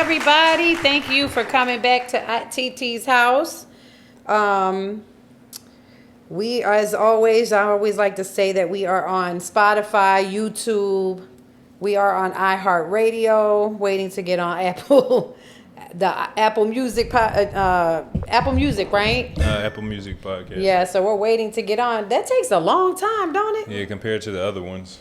everybody. Thank you for coming back to Titi's house. We, as always, I always like to say that we are on Spotify, YouTube. We are on iHeartRadio, waiting to get on Apple, the Apple Music, Apple Music, right? Apple Music podcast. Yeah, so we're waiting to get on. That takes a long time, don't it? Yeah, compared to the other ones.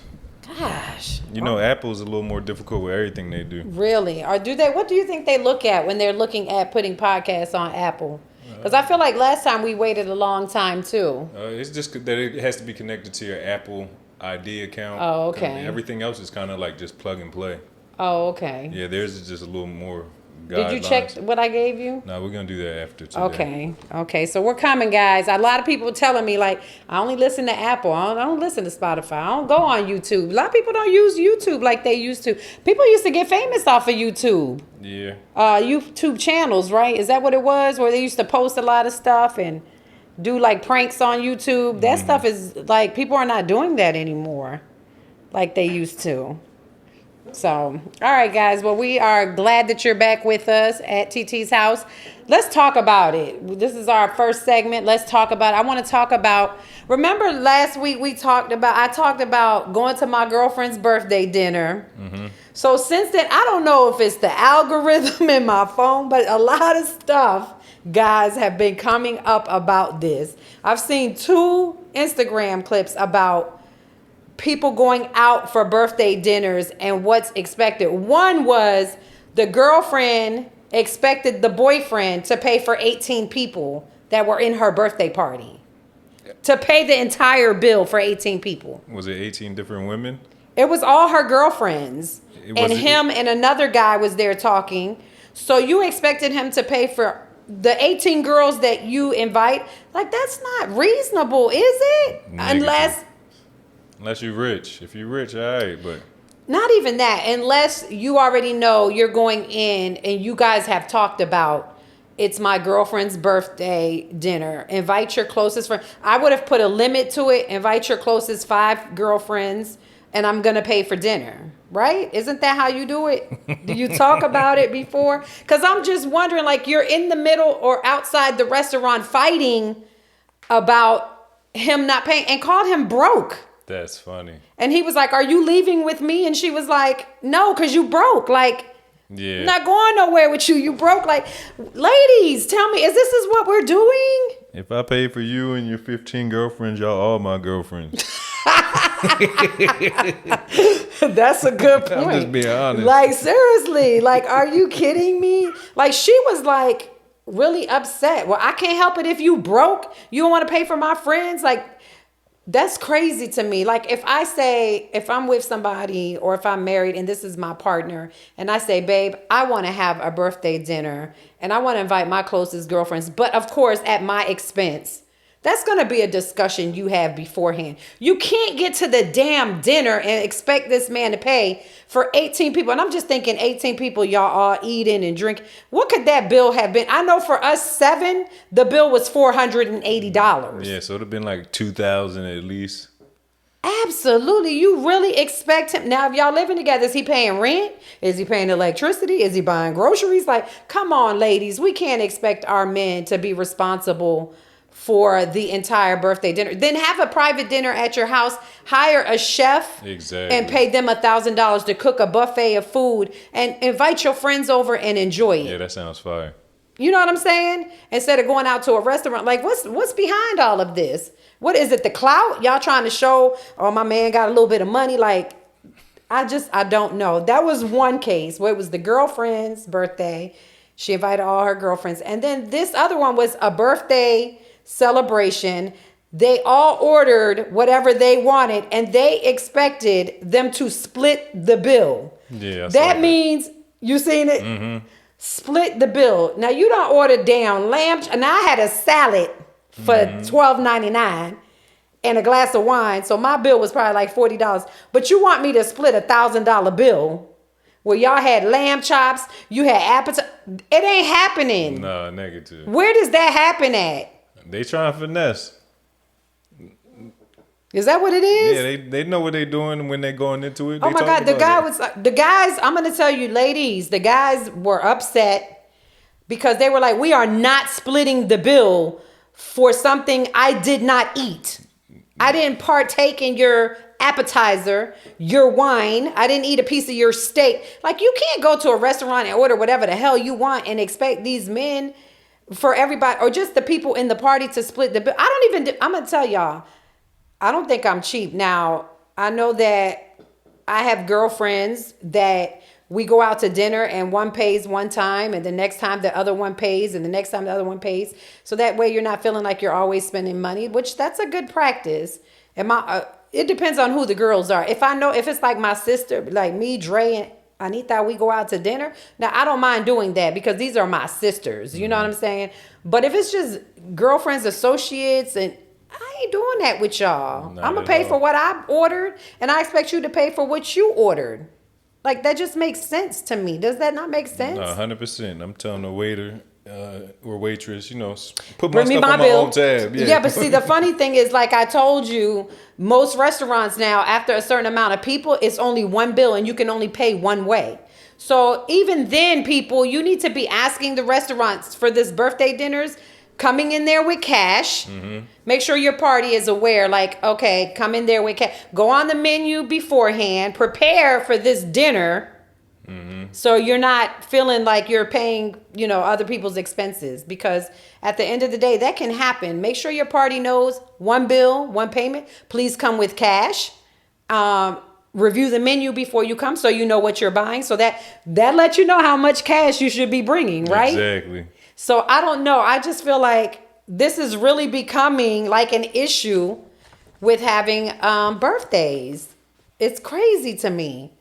Gosh. You know, Apple's a little more difficult with everything they do. Really? Or do they? What do you think they look at when they're looking at putting podcasts on Apple? Because I feel like last time we waited a long time too. It's just that it has to be connected to your Apple ID account. Oh, okay. Everything else is kind of like just plug and play. Oh, okay. Yeah, theirs is just a little more guidelines. Did you check what I gave you? No, we're going to do that after today. Okay. So we're coming, guys. A lot of people telling me, like, I only listen to Apple. I don't listen to Spotify. I don't go on YouTube. A lot of people don't use YouTube like they used to. People used to get famous off of YouTube. Yeah. YouTube channels, right? Is that what it was? Where they used to post a lot of stuff and do, like, pranks on YouTube? That stuff is, like, people are not doing that anymore like they used to. So, all right, guys. Well, we are glad that you're back with us at TT's house. Let's talk about it. This is our first segment. Let's talk about it. I want to talk about, remember last week I talked about going to my girlfriend's birthday dinner. Mm-hmm. So since then, I don't know if it's the algorithm in my phone, but a lot of stuff, guys, have been coming up about this. I've seen 2 Instagram clips about people going out for birthday dinners and what's expected. One was the girlfriend expected the boyfriend to pay for 18 people that were in her birthday party. To pay the entire bill for 18 people. Was it 18 different women? It was all her girlfriends. And another guy was there talking. So you expected him to pay for the 18 girls that you invite? Like, that's not reasonable, is it? Negative. Unless you're rich. If you're rich, all right, but... Not even that. Unless you already know you're going in and you guys have talked about, it's my girlfriend's birthday dinner. Invite your closest friend. I would have put a limit to it. Invite your closest 5 girlfriends and I'm going to pay for dinner. Right? Isn't that how you do it? Do you talk about it before? Because I'm just wondering, like, you're in the middle or outside the restaurant fighting about him not paying and called him broke. That's funny. And he was like, are you leaving with me? And she was like, no, because you broke. Like, yeah, not going nowhere with you. You broke. Like, ladies, tell me, is what we're doing? If I pay for you and your 15 girlfriends, y'all all my girlfriends. That's a good point. I'm just being honest. Like, seriously, like, are you kidding me? Like, she was like really upset. Well, I can't help it if you broke. You don't want to pay for my friends. Like, that's crazy to me. Like, if I'm with somebody or if I'm married and this is my partner and I say, babe, I want to have a birthday dinner and I want to invite my closest girlfriends, but of course at my expense. That's going to be a discussion you have beforehand. You can't get to the damn dinner and expect this man to pay for 18 people. And I'm just thinking 18 people, y'all all eating and drinking. What could that bill have been? I know for us 7, the bill was $480. Yeah, so it would have been like $2,000 at least. Absolutely. You really expect him. Now, if y'all living together, is he paying rent? Is he paying electricity? Is he buying groceries? Like, come on, ladies. We can't expect our men to be responsible for the entire birthday dinner. Then have a private dinner at your house. Hire a chef. Exactly. And pay them $1,000 to cook a buffet of food and invite your friends over and enjoy it. Yeah, that sounds fire. You know what I'm saying? Instead of going out to a restaurant, like what's behind all of this? What is it? The clout? Y'all trying to show, oh, my man got a little bit of money? Like, I don't know. That was one case where it was the girlfriend's birthday. She invited all her girlfriends. And then this other one was a birthday celebration. They all ordered whatever they wanted and they expected them to split the bill. Yeah, that means, you seen it? Mm-hmm. Split the bill. Now you don't order damn lamb. And I had a salad for $12.99 and a glass of wine. So my bill was probably like $40. But you want me to split $1,000 bill where y'all had lamb chops, you had appetite. It ain't happening. No, negative. Where does that happen at? They trying to finesse. Is that what it is? Yeah, they know what they're doing when they're going into it. Oh They my talk God, the about guy it. was the guys. I'm gonna tell you, ladies, the guys were upset because they were like, "We are not splitting the bill for something I did not eat. I didn't partake in your appetizer, your wine. I didn't eat a piece of your steak. Like, you can't go to a restaurant and order whatever the hell you want and expect these men for everybody or just the people in the party to split the bill. I don't even. I'm gonna tell y'all. I don't think I'm cheap. Now, I know that I have girlfriends that we go out to dinner and one pays one time and the next time the other one pays and the next time the other one pays. So that way you're not feeling like you're always spending money, which that's a good practice. And it depends on who the girls are. If I know, if it's like my sister, like me, Dre, and Anita, we go out to dinner. Now, I don't mind doing that because these are my sisters. You know what I'm saying? But if it's just girlfriends, associates, and I ain't doing that with y'all. I'm going to pay for what I ordered, and I expect you to pay for what you ordered. Like, that just makes sense to me. Does that not make sense? No, 100%. I'm telling the waiter or waitress, put Bring me stuff my on bill. my own tab. Yeah, but see, the funny thing is, like I told you, most restaurants now, after a certain amount of people, it's only one bill, and you can only pay one way. So even then, people, you need to be asking the restaurants for this birthday dinners, coming in there with cash. Mm-hmm. Make sure your party is aware, like, okay, come in there with cash. Go on the menu beforehand. Prepare for this dinner. Mm-hmm. So you're not feeling like you're paying, other people's expenses. Because at the end of the day, that can happen. Make sure your party knows one bill, one payment. Please come with cash. Review the menu before you come so you know what you're buying. So that lets you know how much cash you should be bringing, right? Exactly. So I don't know. I just feel like this is really becoming like an issue with having birthdays. It's crazy to me.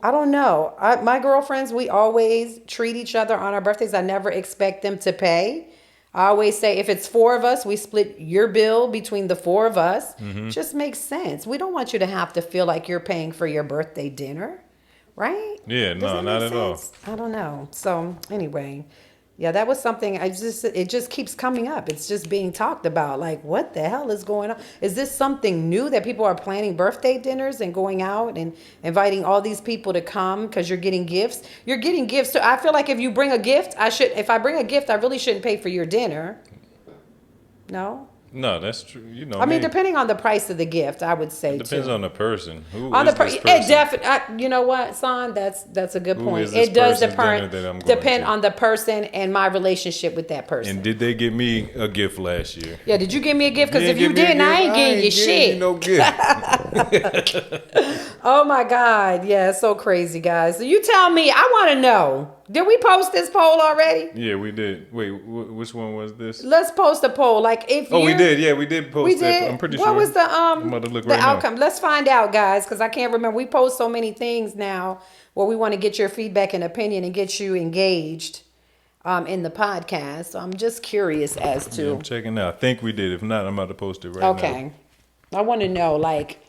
I don't know. My girlfriends, we always treat each other on our birthdays. I never expect them to pay. I always say if it's 4 of us, we split your bill between the 4 of us. Mm-hmm. Just makes sense. We don't want you to have to feel like you're paying for your birthday dinner, right? Yeah, no, not at all. I don't know. So anyway, yeah, that was something it just keeps coming up. It's just being talked about. Like, what the hell is going on? Is this something new that people are planning birthday dinners and going out and inviting all these people to come because you're getting gifts? You're getting gifts too. I feel like if you bring a gift, if I bring a gift, I really shouldn't pay for your dinner. No? No, that's true. I mean, depending on the price of the gift, I would say it depends on the person. Who on is the this person? It definitely. You know what, Son? That's a good point. Who is this It does depend on the person and my relationship with that person. And did they give me a gift last year? Yeah, did you give me a gift? Because if you didn't, I ain't getting you shit. You no gift. Oh my God, yeah, it's so crazy, guys. So you tell me. I want to know. Did we post this poll already? Yeah, we did. Wait, which one was this? Let's post a poll. Like we did. Yeah, we did post it. I'm pretty sure. What was the I'm about to look the right outcome? now. Let's find out, guys, because I can't remember. We post so many things now where we want to get your feedback and opinion and get you engaged in the podcast. So I'm just curious as to. Yeah, I'm checking out. I think we did. If not, I'm about to post it right now. Okay. I want to know, like,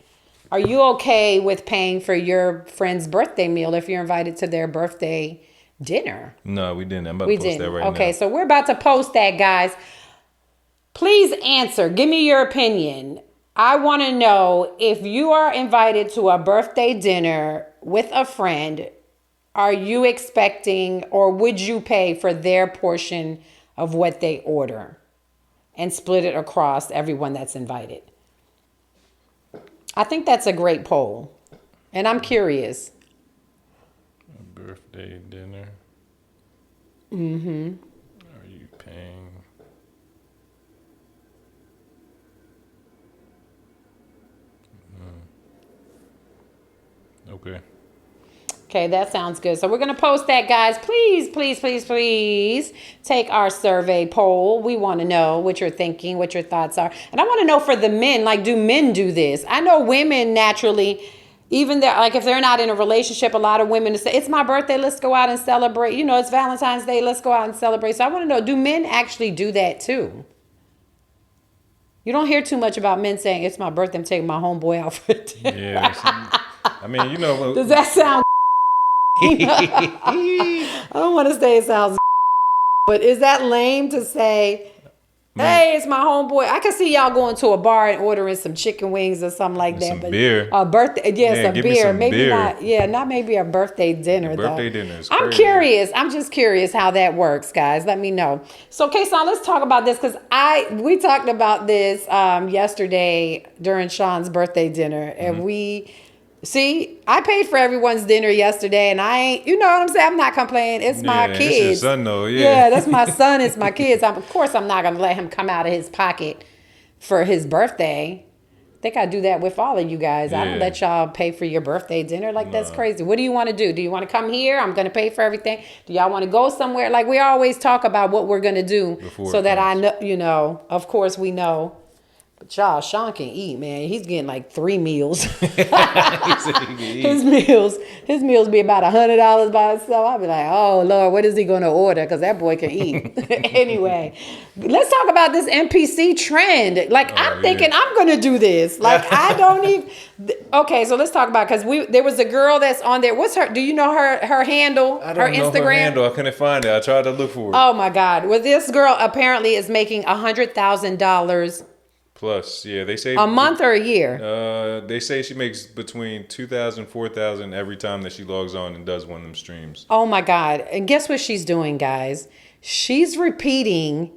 are you okay with paying for your friend's birthday meal if you're invited to their birthday dinner? No, we didn't. I'm about to post that right now. Okay, so we're about to post that, guys. Please answer. Give me your opinion. I want to know, if you are invited to a birthday dinner with a friend, are you expecting or would you pay for their portion of what they order and split it across everyone that's invited? I think that's a great poll. And I'm curious. A birthday dinner. Mm-hmm. Are you paying? Okay. Okay, that sounds good. So we're going to post that, guys. Please, please, please, please take our survey poll. We want to know what you're thinking, what your thoughts are. And I want to know for the men, like, do men do this? I know women naturally, even there, like if they're not in a relationship, a lot of women say, it's my birthday, let's go out and celebrate. It's Valentine's Day, let's go out and celebrate. So I want to know, do men actually do that too? You don't hear too much about men saying, it's my birthday, I'm taking my homeboy out for dinner. Yeah. I mean, Does that sound I don't want to say it sounds but is that lame to say, Hey, it's my homeboy. I can see y'all going to a bar and ordering some chicken wings or something like that. Some beer. A birthday, yes, Yeah, a give me beer. some Maybe beer. not. Yeah, not maybe a birthday dinner. Birthday though. dinner is I'm crazy. curious. I'm just curious how that works, guys. Let me know. So, Kason, let's talk about this because we talked about this yesterday during Sean's birthday dinner, and I paid for everyone's dinner yesterday, and I ain't, you know what I'm saying? I'm not complaining. It's my Yeah, kids. it's your son, though. Yeah, that's my son. It's my kids. Of course, I'm not going to let him come out of his pocket for his birthday. I think I do that with all of you guys. I don't Yeah. let y'all pay for your birthday dinner. Like, that's crazy. What do you want to do? Do you want to come here? I'm going to pay for everything. Do y'all want to go somewhere? Like, we always talk about what we're going to do Before so it that I comes. know, you know, of course we know. But y'all, Sean can eat, man. He's getting like 3 meals. He said he can eat. His meals be about $100 by itself. I'll be like, oh Lord, what is he gonna order? Because that boy can eat. Anyway, let's talk about this NPC trend. Like, I'm thinking I'm gonna do this. Like, I don't even. Okay, so let's talk about because there was a girl that's on there. What's her? Do you know her handle? I don't know Instagram her handle. I couldn't find it. I tried to look for it. Oh my God! Well, this girl apparently is making $100,000 Plus, yeah, they say a month or a year. They say she makes between 2,000, 4,000 every time that she logs on and does one of them streams. Oh my God. And guess what she's doing, guys? She's repeating.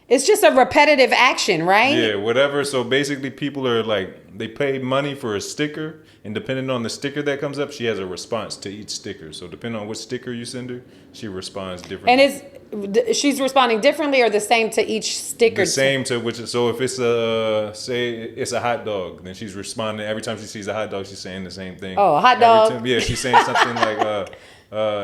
It's just a repetitive action, right? Yeah, whatever. So basically, people are like, they pay money for a sticker, and depending on the sticker that comes up, she has a response to each sticker. So depending on what sticker you send her, she responds differently. And she's responding differently or the same to each sticker? The same to which. So if it's say it's a hot dog, then she's responding every time she sees a hot dog. She's saying the same thing. Oh, hot Every dog. time- yeah, she's saying something like.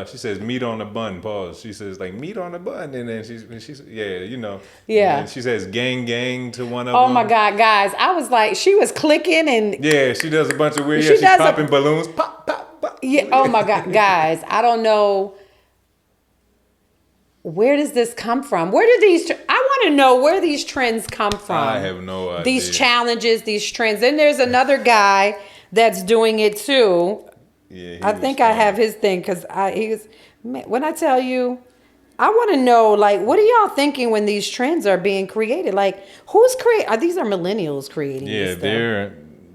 She says meat on the bun. Pause. She says like meat on the bun, and then she's yeah, you know. Yeah. And she says gang gang to one of Oh them. my God, guys. I was like, she was clicking and Yeah, she does a bunch of weird. She Yeah, she's does a- popping balloons. Pop, pop, pop. yeah, oh my God, guys. I don't know. Where does this come from? Where do I want to know where these trends come from. I have no idea. These challenges, these trends. Then there's another guy that's doing it too. Yeah, I think I have his thing because when I tell you, I want to know, like, what are y'all thinking when these trends are being created? Like, who's creating? These are millennials creating Yeah, this stuff.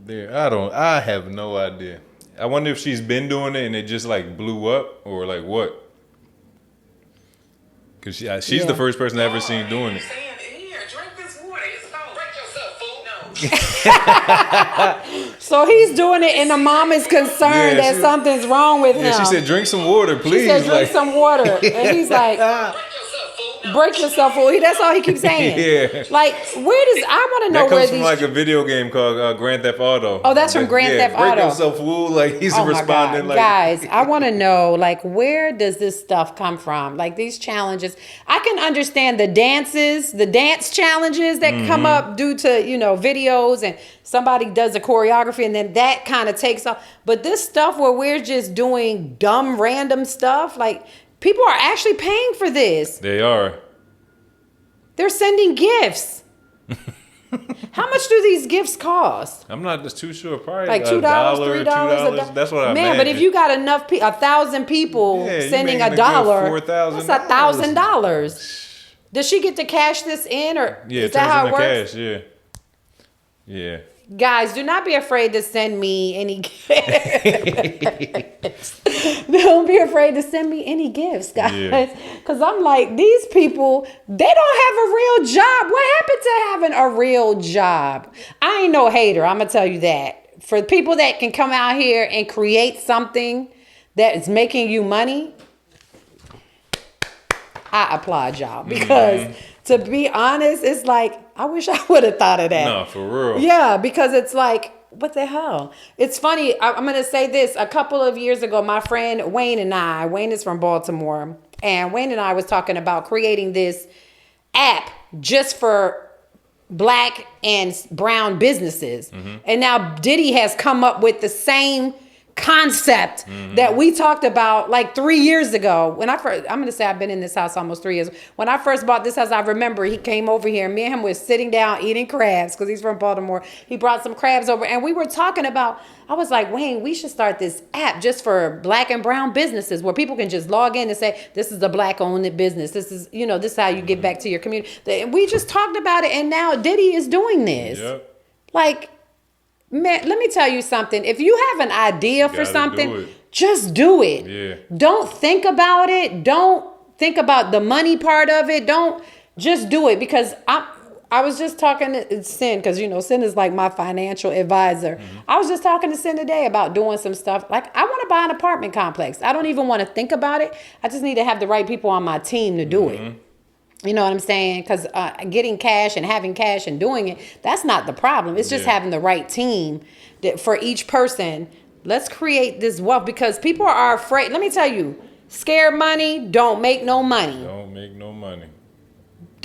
they're. I have no idea. I wonder if she's been doing it and it just like blew up or like what. Cause she's the first person I ever seen doing it. So he's doing it, and the mom is concerned that something's wrong with him. Yeah, she said, "Drink some water, please." She said, "Drink some water," and he's like, "Break yourself, fool." That's all he keeps saying. Yeah. Like, where does I want to know That where comes from these? like a video game called Grand Theft Auto. Oh, that's from Grand Theft Break Auto. yourself, fool. Like he's Oh my responding God, like, guys, I want to know, like, where does this stuff come from? Like, these challenges. I can understand the dance challenges that come up due to, videos and somebody does a choreography and then that kind of takes off. But this stuff where we're just doing dumb, random stuff, like, people are actually paying for this. They are. They're sending gifts. How much do these gifts cost? I'm not just too sure. Probably Like $2, $2, $3. $2. That's what I Man, imagine. but if you got enough, 1,000 people Yeah, you sending making $1, a good $4,000. that's $1,000. Does she get to cash this in, or Yeah, is it that turns how it into works? cash. Yeah. Yeah. Guys, do not be afraid to send me any gifts. Don't be afraid to send me any gifts, guys. Yeah. Because I'm like, these people, they don't have a real job. What happened to having a real job? I ain't no hater, I'm going to tell you that. For people that can come out here and create something that is making you money, I applaud y'all. Because to be honest, it's like, I wish I would have thought of that. No, for real. Yeah, because it's like, what the hell? It's funny. I'm going to say this. A couple of years ago, my friend Wayne is from Baltimore, and Wayne and I was talking about creating this app just for Black and brown businesses. And now Diddy has come up with the same concept that we talked about like 3 years ago. When I first, I'm going to say I've been in this house almost 3 years. When I first bought this house, I remember he came over here and me and him was sitting down eating crabs because he's from Baltimore. He brought some crabs over and we were talking about, I was like, Wayne, we should start this app just for black and brown businesses where people can just log in and say, this is a black owned business. This is, this is how you get back to your community. And we just talked about it and now Diddy is doing this. Yep. Like, man, let me tell you something. If you have an idea for something, just do it. Yeah. Don't think about it. Don't think about the money part of it. Don't just do it because I was just talking to Sin because, Sin is like my financial advisor. I was just talking to Sin today about doing some stuff. Like, I want to buy an apartment complex. I don't even want to think about it. I just need to have the right people on my team to do it. You know what I'm saying? Because getting cash and having cash and doing it, that's not the problem. It's just having the right team for each person. Let's create this wealth because people are afraid. Let me tell you, scared money don't make no money. Don't make no money.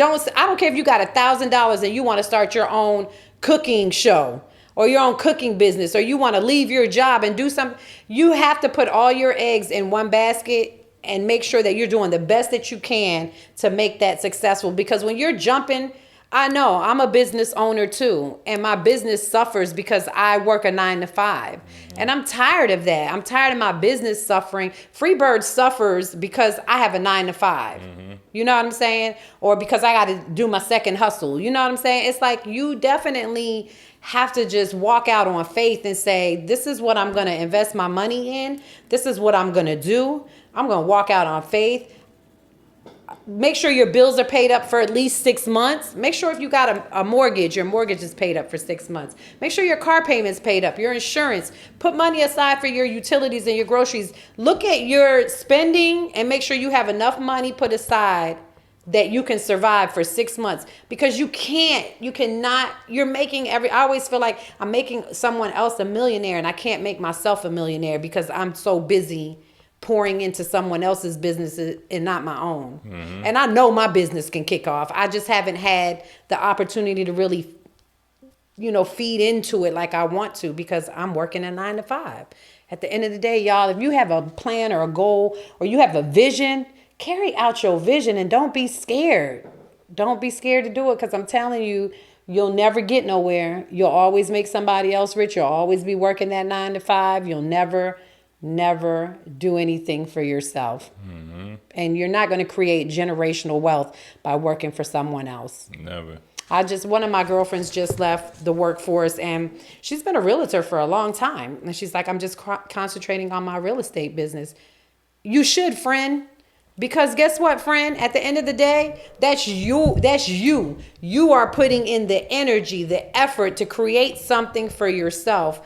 I don't care if you got $1,000 and you want to start your own cooking show or your own cooking business or you want to leave your job and do something. You have to put all your eggs in one basket and make sure that you're doing the best that you can to make that successful. Because when you're jumping, I know I'm a business owner too. And my business suffers because I work a 9 to 5. And I'm tired of that. I'm tired of my business suffering. Freebird suffers because I have a 9 to 5. You know what I'm saying? Or because I got to do my second hustle. You know what I'm saying? It's like you definitely have to just walk out on faith and say, this is what I'm going to invest my money in. This is what I'm going to do. I'm going to walk out on faith. Make sure your bills are paid up for at least 6 months. Make sure if you got a mortgage, your mortgage is paid up for 6 months. Make sure your car payment's paid up, your insurance. Put money aside for your utilities and your groceries. Look at your spending and make sure you have enough money put aside that you can survive for 6 months. Because you're making I always feel like I'm making someone else a millionaire and I can't make myself a millionaire because I'm so busy pouring into someone else's business and not my own. And I know my business can kick off. I just haven't had the opportunity to really, feed into it like I want to because I'm working a 9 to 5. At the end of the day, y'all, if you have a plan or a goal or you have a vision, carry out your vision and don't be scared. Don't be scared to do it because I'm telling you, you'll never get nowhere. You'll always make somebody else rich. You'll always be working that 9 to 5. You'll never do anything for yourself. And you're not going to create generational wealth by working for someone else. Never. One of my girlfriends just left the workforce and she's been a realtor for a long time. And she's like, I'm just concentrating on my real estate business. You should, friend. Because guess what, friend? At the end of the day, that's you. You are putting in the energy, the effort to create something for yourself.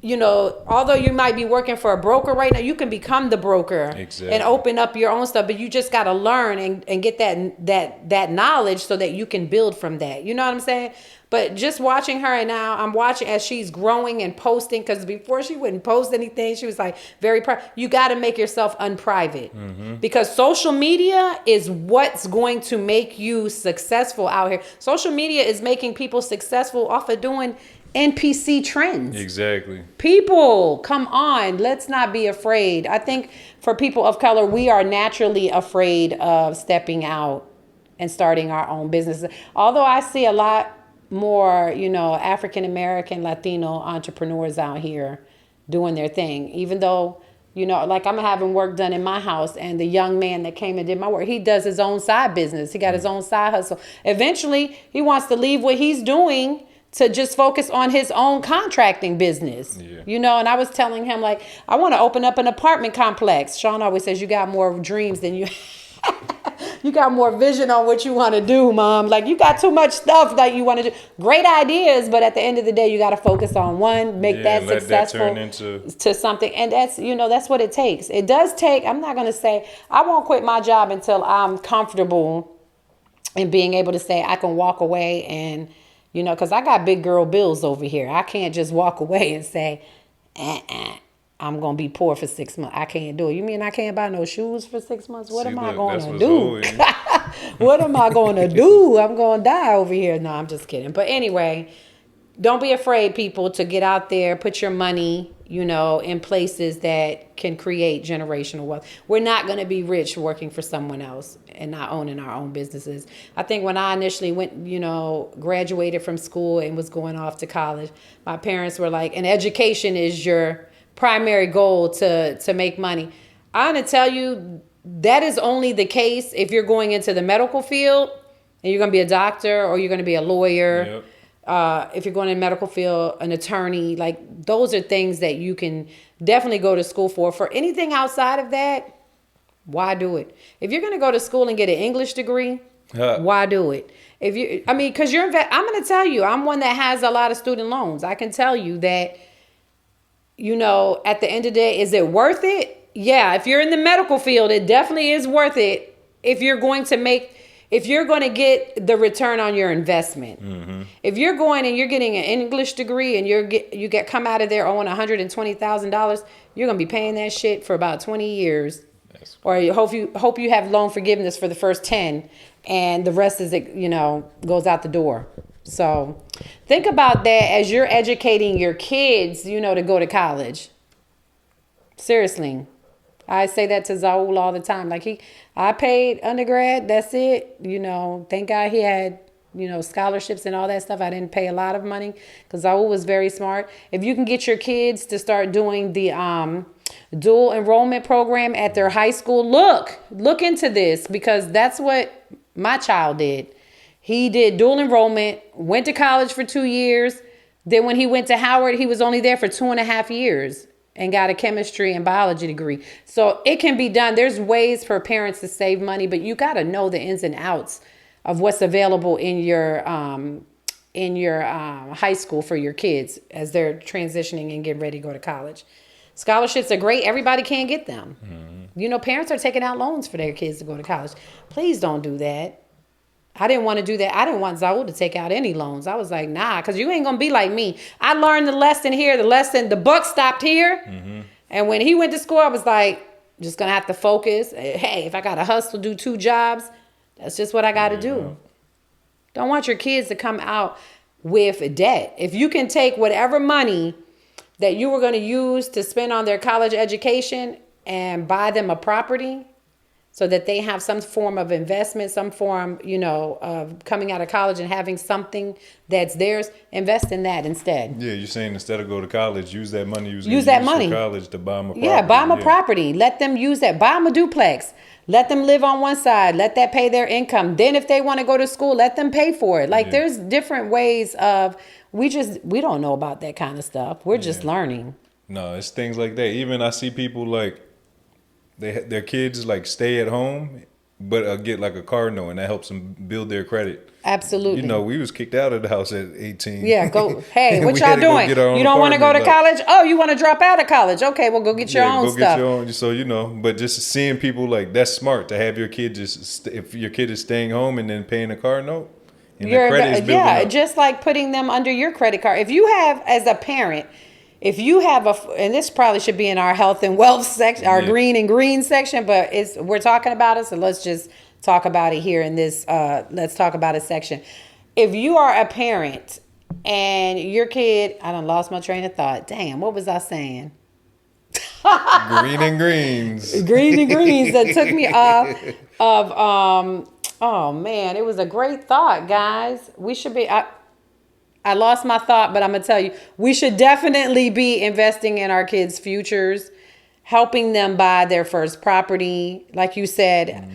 Although you might be working for a broker right now, you can become the broker and open up your own stuff. But you just got to learn and get that knowledge so that you can build from that. You know what I'm saying? But just watching her, and now I'm watching as she's growing and posting, because before she wouldn't post anything. She was like very private. You got to make yourself unprivate because social media is what's going to make you successful out here. Social media is making people successful off of doing NPC trends. Exactly. People, come on. Let's not be afraid. I think for people of color, we are naturally afraid of stepping out and starting our own business. Although I see a lot more, African American, Latino entrepreneurs out here doing their thing. Even though, like I'm having work done in my house and the young man that came and did my work, he does his own side business. He got his own side hustle. Eventually, he wants to leave what he's doing to just focus on his own contracting business. And I was telling him, like, I want to open up an apartment complex. Sean always says, you got more dreams than you you got more vision on what you want to do, Mom. Like, you got too much stuff that you want to do. Great ideas, but at the end of the day, you got to focus on one, make that successful to something. And that's, that's what it takes. It does take, I'm not going to say, I won't quit my job until I'm comfortable in being able to say I can walk away and, because I got big girl bills over here. I can't just walk away and say, I'm going to be poor for 6 months. I can't do it. You mean I can't buy no shoes for 6 months? What am I going to do? What am I going to do? I'm going to die over here. No, I'm just kidding. But anyway, don't be afraid, people, to get out there, put your money, in places that can create generational wealth. We're not going to be rich working for someone else and not owning our own businesses. I think when I initially went, graduated from school and was going off to college, my parents were like, and education is your primary goal to make money. I'm going to tell you, that is only the case if you're going into the medical field and you're going to be a doctor or you're going to be a lawyer. Yep. If you're going in the medical field, an attorney, like those are things that you can definitely go to school for. For anything outside of that, why do it? If you're going to go to school and get an English degree, why do it? Because I'm going to tell you, I'm one that has a lot of student loans. I can tell you that, at the end of the day, is it worth it? Yeah. If you're in the medical field, it definitely is worth it. If you're going to get the return on your investment. Mm-hmm. If you're going and you're getting an English degree and you come out of there owing $120,000, you're going to be paying that shit for about 20 years. Yes. Or you hope you have loan forgiveness for the first 10 and the rest is goes out the door. So think about that as you're educating your kids, to go to college. Seriously. I say that to Zaul all the time. Like I paid undergrad. That's it. Thank God he had, scholarships and all that stuff. I didn't pay a lot of money because Zaul was very smart. If you can get your kids to start doing the dual enrollment program at their high school, look into this because that's what my child did. He did dual enrollment, went to college for 2 years. Then when he went to Howard, he was only there for 2.5 years. And got a chemistry and biology degree. So it can be done. There's ways for parents to save money, but you got to know the ins and outs of what's available in your high school for your kids as they're transitioning and getting ready to go to college. Scholarships are great. Everybody can't get them. Mm-hmm. Parents are taking out loans for their kids to go to college. Please don't do that. I didn't want to do that. I didn't want Zaul to take out any loans. I was like, nah, because you ain't going to be like me. I learned the lesson here. The buck stopped here. Mm-hmm. And when he went to school, I was like, just going to have to focus. Hey, if I got to hustle, do 2 jobs, that's just what I got to do. Don't want your kids to come out with debt. If you can take whatever money that you were going to use to spend on their college education and buy them a property, so that they have some form of investment, some form, of coming out of college and having something that's theirs, invest in that instead. Yeah, you're saying instead of go to college, use that money. Use that money for college to buy them a property. Yeah, buy them a property. Let them use that. Buy them a duplex. Let them live on one side. Let that pay their income. Then if they want to go to school, let them pay for it. Like there's different ways of, we don't know about that kind of stuff. We're just learning. No, it's things like that. Even I see people like, their kids like stay at home, but get like a car note, and that helps them build their credit. Absolutely. We was kicked out of the house at 18. Yeah, go. Hey, what y'all doing? You don't want to go to college? Oh, you want to drop out of college? Okay, well, go get your own stuff. Get your own. So but just seeing people like that's smart to have your kid if your kid is staying home and then paying a car note, and their credit is building up. Just like putting them under your credit card. If you have, as a parent. If you have and this probably should be in our health and wealth section, our green section, but we're talking about it, so let's just talk about it here in this, let's talk about it section. If you are a parent and your kid, I done lost my train of thought. Damn, what was I saying? Green and greens. Green and greens that took me off of, oh man, it was a great thought, guys. We should be, I lost my thought, but I'm going to tell you, we should definitely be investing in our kids' futures, helping them buy their first property. Like you said,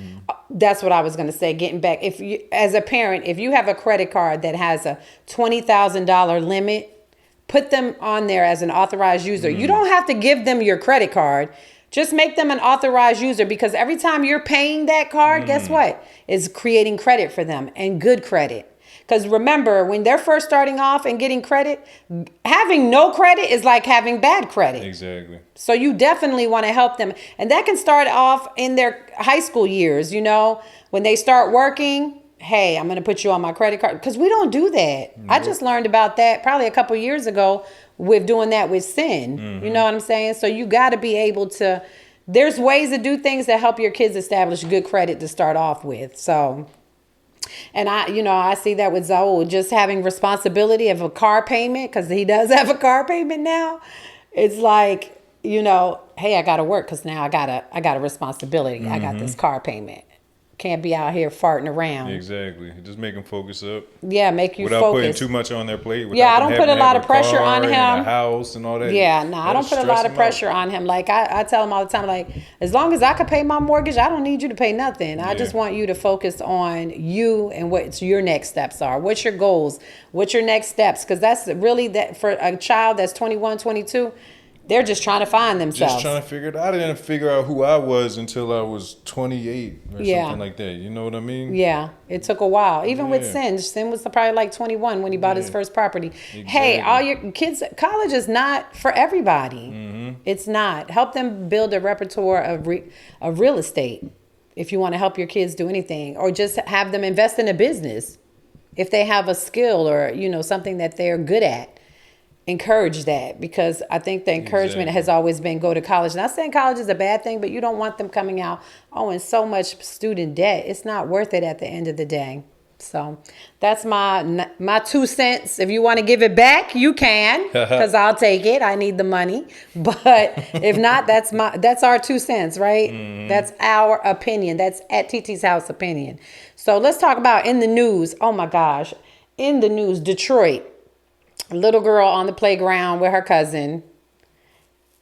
that's what I was going to say, getting back. If you, as a parent, if you have a credit card that has a $20,000 limit, put them on there as an authorized user. You don't have to give them your credit card. Just make them an authorized user, because every time you're paying that card, guess what? It's creating credit for them, and good credit. Because remember, when they're first starting off and getting credit, having no credit is like having bad credit. Exactly. So you definitely want to help them. And that can start off in their high school years, when they start working. Hey, I'm going to put you on my credit card. Because we don't do that. Nope. I just learned about that probably a couple years ago with doing that with Sin. You know what I'm saying? So you got to be able to, there's ways to do things that help your kids establish good credit to start off with. So And I see that with Zaul, just having responsibility of a car payment, because he does have a car payment now. It's like, hey, I got to work because now I got a responsibility. I got this car payment. Can't be out here farting around. Exactly. Just make them focus up. Yeah, make you without focus. Putting too much on their plate. Yeah, I don't put a lot of pressure on him. And a house and all that. Yeah, no, I don't put a lot of pressure on him. Like I tell him all the time, like, as long as I can pay my mortgage, I don't need you to pay nothing. I just want you to focus on you and what your next steps are. What's your goals? What's your next steps? Because that's really that for a child that's 21, 22. They're just trying to find themselves. Just trying to figure it out. I didn't figure out who I was until I was 28 or something like that. You know what I mean? Yeah, it took a while. Even with Sin. Sin was probably like 21 when he bought his first property. Exactly. Hey, all your kids, college is not for everybody. Mm-hmm. It's not. Help them build a repertoire of real estate if you want to help your kids do anything. Or just have them invest in a business if they have a skill or, something that they're good at. Encourage that, because I think the encouragement has always been go to college. Not saying college is a bad thing, but you don't want them coming out in so much student debt. It's not worth it at the end of the day. So that's my 2 cents. If you want to give it back, you can, because I'll take it. I need the money. But if not, that's our 2 cents, right? Mm-hmm. That's our opinion. That's at Titi's house opinion. So let's talk about in the news. Oh my gosh, in the news, Detroit. A little girl on the playground with her cousin.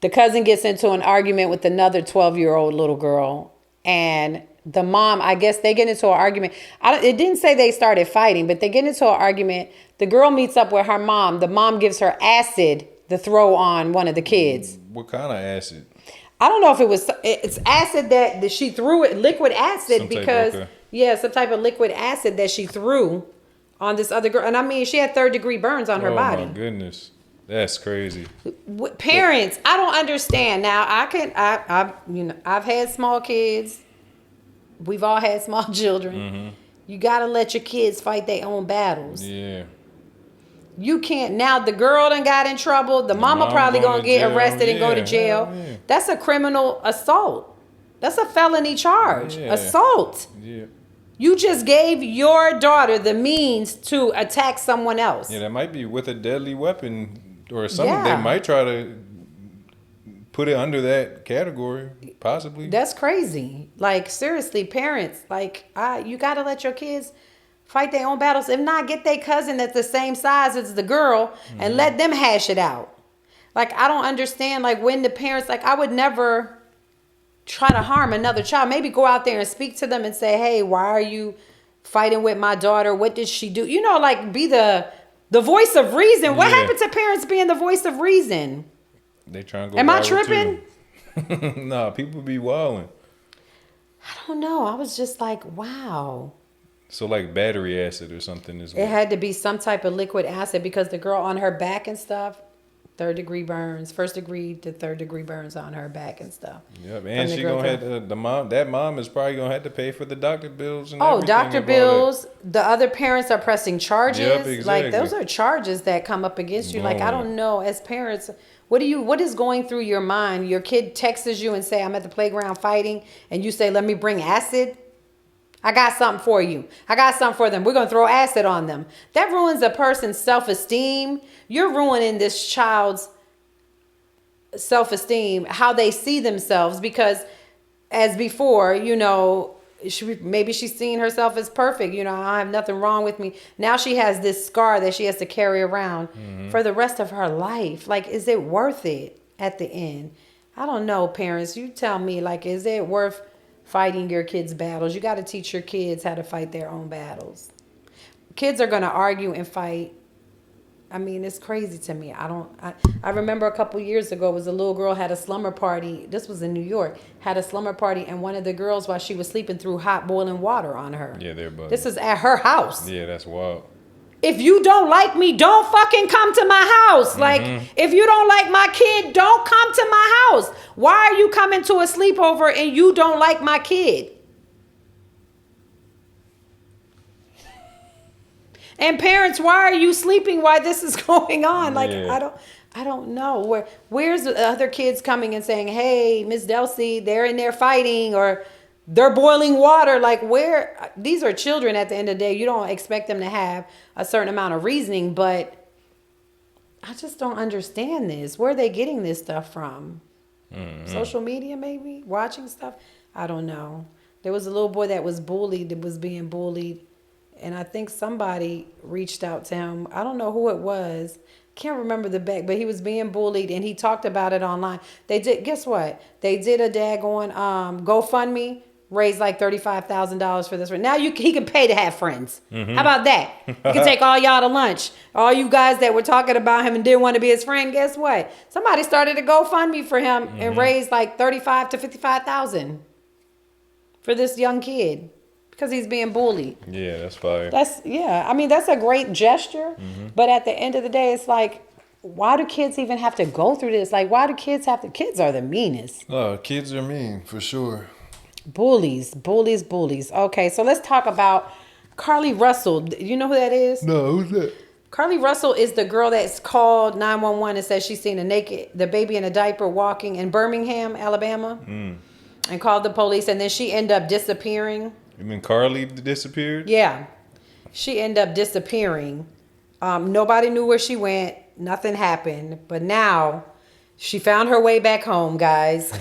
The cousin gets into an argument with another 12-year-old little girl. And the mom, I guess they get into an argument. It didn't say they started fighting, but they get into an argument. The girl meets up with her mom. The mom gives her acid to throw on one of the kids. What kind of acid? I don't know if it's acid that she threw it, liquid acid, some type of liquid acid that she threw on this other girl. And I mean, she had 3rd-degree burns on her body. Oh my goodness. That's crazy. Parents, I don't understand. Now I've had small kids. We've all had small children. Mm-hmm. You got to let your kids fight their own battles. Yeah. You can't. Now the girl done got in trouble. The mama probably going to get arrested and go to jail. Yeah. That's a criminal assault. That's a felony charge. Yeah. Assault. Yeah. You just gave your daughter the means to attack someone else. Yeah, that might be with a deadly weapon or something. Yeah. They might try to put it under that category, possibly. That's crazy. Like, seriously, parents, you got to let your kids fight their own battles. If not, get their cousin that's the same size as the girl and let them hash it out. Like, I don't understand, when the parents, I would never try to harm another child. Maybe go out there and speak to them and say, hey, why are you fighting with my daughter? What did she do? Be the voice of reason. What happened to parents being the voice of reason? They trying to go. Am I tripping? Nah, people be wilding. I don't know. I was just like, wow. So battery acid or something is. It had to be some type of liquid acid, because the girl on her back and stuff, 3rd-degree burns, 1st-degree to 3rd-degree burns on her back and stuff. Yep, and she gonna have the mom. That mom is probably gonna have to pay for the doctor bills and doctor bills. The other parents are pressing charges. Yep, exactly. Those are charges that come up against you. I don't know, as parents, what is going through your mind? Your kid texts you and say, I'm at the playground fighting, and you say, let me bring acid. I got something for you. I got something for them. We're going to throw acid on them. That ruins a person's self-esteem. You're ruining this child's self-esteem, how they see themselves, because as before, maybe she's seeing herself as perfect. I have nothing wrong with me. Now she has this scar that she has to carry around for the rest of her life. Is it worth it at the end? I don't know, parents. You tell me, is it worth fighting your kids' battles? You got to teach your kids how to fight their own battles. Kids are going to argue and fight. I mean, it's crazy to me. I remember a couple years ago, it was a little girl had a slumber party. This was in New York. Had a slumber party, and one of the girls, while she was sleeping, threw hot boiling water on her. Yeah, they're bugging. This is at her house. Yeah, that's wild. If you don't like me, don't fucking come to my house. If you don't like my kid, don't come to my house. Why are you coming to a sleepover and you don't like my kid? And parents, why are you sleeping while this is going on? I don't know. Where's the other kids coming and saying, hey, Miss Delcey, they're in there fighting, or They're boiling water. Like, where? These are children at the end of the day. You don't expect them to have a certain amount of reasoning, but I just don't understand this. Where are they getting this stuff from? Social media, maybe? Watching stuff? I don't know. There was a little boy that was bullied, that was being bullied. And I think somebody reached out to him. I don't know who it was. Can't remember the back, but he was being bullied and he talked about it online. They did, guess what? They did a daggone GoFundMe, raised like $35,000 for this one. Now he can pay to have friends. How about that? He can take all y'all to lunch. All you guys that were talking about him and didn't want to be his friend, guess what? Somebody started a GoFundMe for him and raised like $35,000 to $55,000 for this young kid because he's being bullied. Yeah, that's fire. I mean, that's a great gesture. But at the end of the day, it's like, why do kids even have to go through this? Like, why do kids have to? Kids are the meanest. Oh, kids are mean, for sure. Bullies. Okay, so let's talk about Carly Russell. You know who that is? No, who's that? Carly Russell is the girl that's called 911 and says she's seen the baby in a diaper walking in Birmingham, Alabama, and called the police. And then she ended up disappearing. You mean Carly disappeared? Yeah, she ended up disappearing. Nobody knew where she went. Nothing happened. But now she found her way back home, guys.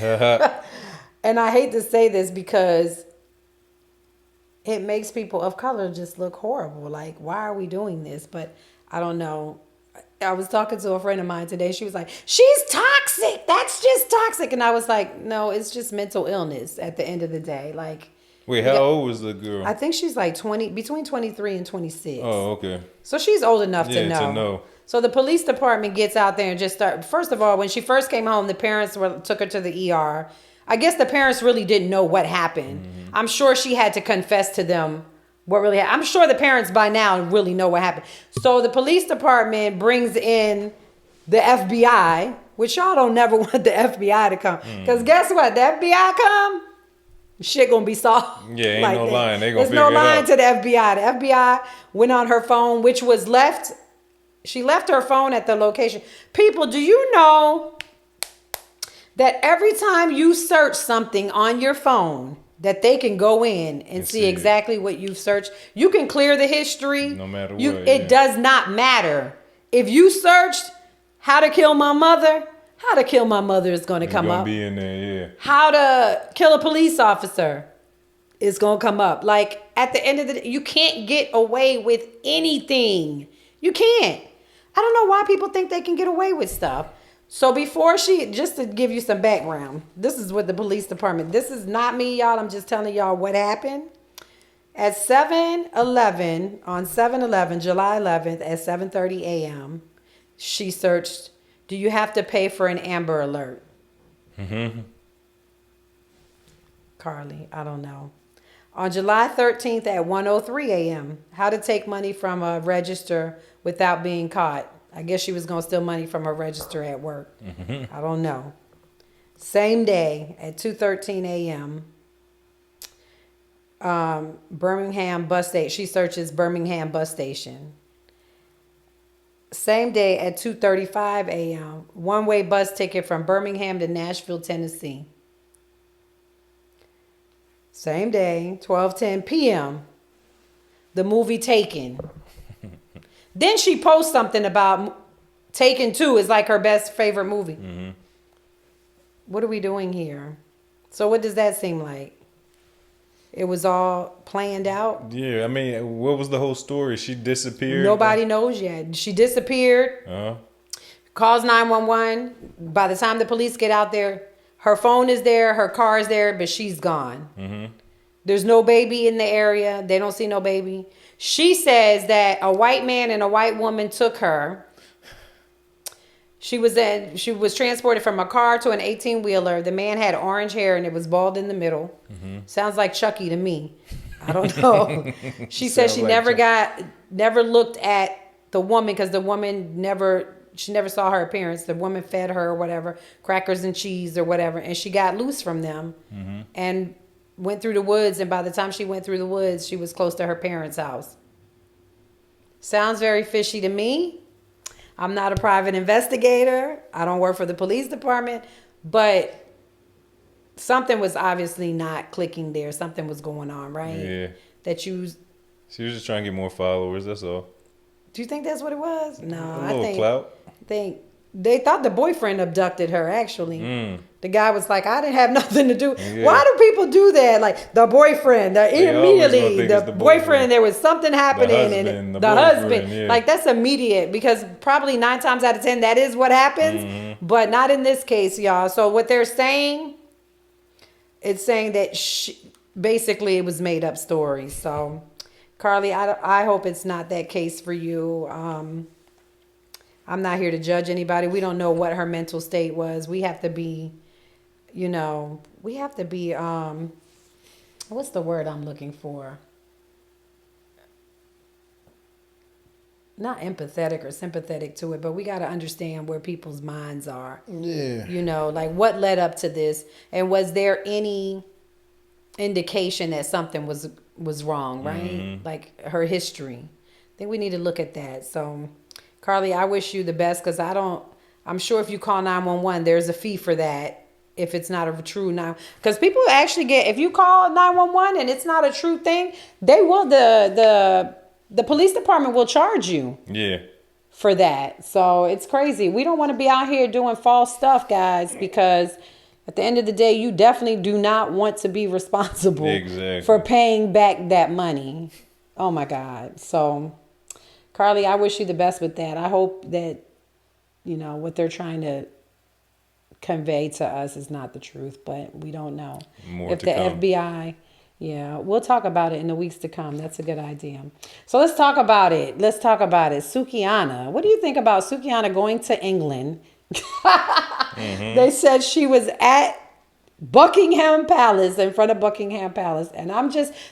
And I hate to say this because it makes people of color just look horrible. Like, why are we doing this? But I don't know. I was talking to a friend of mine today. She was like, she's toxic. That's just toxic. And I was like, no, it's just mental illness at the end of the day. Like, wait, how old was the girl? I think she's like between 23 and 26. Oh, okay. So she's old enough to know. So the police department gets out there and just first of all, when she first came home, the parents took her to the ER. I guess the parents really didn't know what happened. I'm sure she had to confess to them what really happened. I'm sure the parents by now really know what happened. So the police department brings in the FBI, which y'all don't never want the FBI to come. Because guess what? The FBI come, shit gonna be solved. Yeah, ain't no line. They gonna There's no figure it line out. to the FBI. The FBI went on her phone, which was left. She left her phone at the location. People, do you know that every time you search something on your phone, that they can go in and see exactly what you've searched? You can clear the history. No matter what. It does not matter. If you searched how to kill my mother, how to kill my mother is going to come up. Be in there, yeah. How to kill a police officer is going to come up. Like, at the end of the day, you can't get away with anything. You can't. I don't know why people think they can get away with stuff. So just to give you some background, this is what the police department, this is not me, y'all. I'm just telling y'all what happened. At 7-11, on 7-11, July 11th at 7:30 a.m., she searched, do you have to pay for an Amber Alert? Carly, I don't know. On July 13th at 1:03 a.m., how to take money from a register without being caught. I guess she was going to steal money from her register at work. I don't know. Same day at 2:13 a.m., Birmingham bus station. She searches Birmingham bus station. Same day at 2:35 a.m., one-way bus ticket from Birmingham to Nashville, Tennessee. Same day, 12:10 p.m., the movie Taken. Then she posts something about Taken 2 is like her best favorite movie. What are we doing here? So what does that seem like? It was all planned out? Yeah, I mean, what was the whole story? She disappeared? Nobody knows yet. She disappeared. Calls 911. By the time the police get out there, her phone is there, her car is there, but she's gone. There's no baby in the area. They don't see no baby. She says that a white man and a white woman took her. She was transported from a car to an 18-wheeler. The man had orange hair and it was bald in the middle. Sounds like Chucky to me. I don't know. She said she never looked at the woman because the woman she never saw her appearance. The woman fed her or whatever, crackers and cheese or whatever, and she got loose from them and went through the woods. And by the time she went through the woods, she was close to her parents' house. Sounds very fishy to me. I'm not a private investigator. I don't work for the police department, but something was obviously not clicking there. Something was going on, right? Yeah. That you. She was just trying to get more followers. That's all. Do you think that's what it was? No, A I little clout. think they thought the boyfriend abducted her. Actually, Mm. the guy was like, "I didn't have nothing to do." Yeah. Why do people do that? Like the boyfriend, They always gonna immediately think the it's the boyfriend. boyfriend. There was something happening, husband, and the the boyfriend, husband, yeah. like that's immediate because probably 9 times out of 10 that is what happens, but not in this case, y'all. So what they're saying, it's saying that basically it was made up stories. So. Carly, I hope it's not that case for you. I'm not here to judge anybody. We don't know what her mental state was. We have to be, what's the word I'm looking for? Not empathetic or sympathetic to it, but we got to understand where people's minds are. Yeah. Like what led up to this, and was there any indication that something was wrong, right? Like her history. I think we need to look at that. So, Carly, I wish you the best because I'm sure if you call 911, there's a fee for that. If it's not a true because people actually if you call 911 and it's not a true thing, they will the police department will charge you. Yeah. For that. So it's crazy. We don't want to be out here doing false stuff, guys, because at the end of the day, you definitely do not want to be responsible for paying back that money. Oh my God. So, Carly, I wish you the best with that. I hope that, what they're trying to convey to us is not the truth, but we don't know. More if to the come. FBI, we'll talk about it in the weeks to come. That's a good idea. So let's talk about it. Sukihana. What do you think about Sukihana going to England? They said she was at Buckingham Palace, in front of Buckingham Palace. And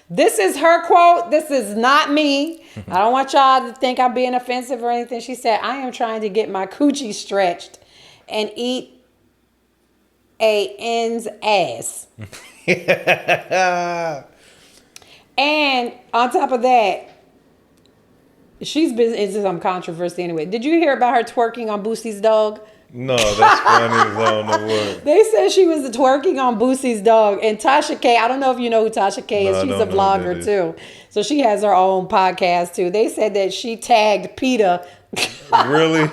this is her quote. This is not me. I don't want y'all to think I'm being offensive or anything. She said, "I am trying to get my coochie stretched and eat a N's ass." And on top of that, she's been into some controversy anyway. Did you hear about her twerking on Boosie's dog? No, that's funny as I don't know what. They said she was twerking on Boosie's dog. And Tasha K, I don't know if you know who Tasha K is. No, I She's a don't know who vlogger that is. too. So she has her own podcast too. They said that she tagged PETA. Really?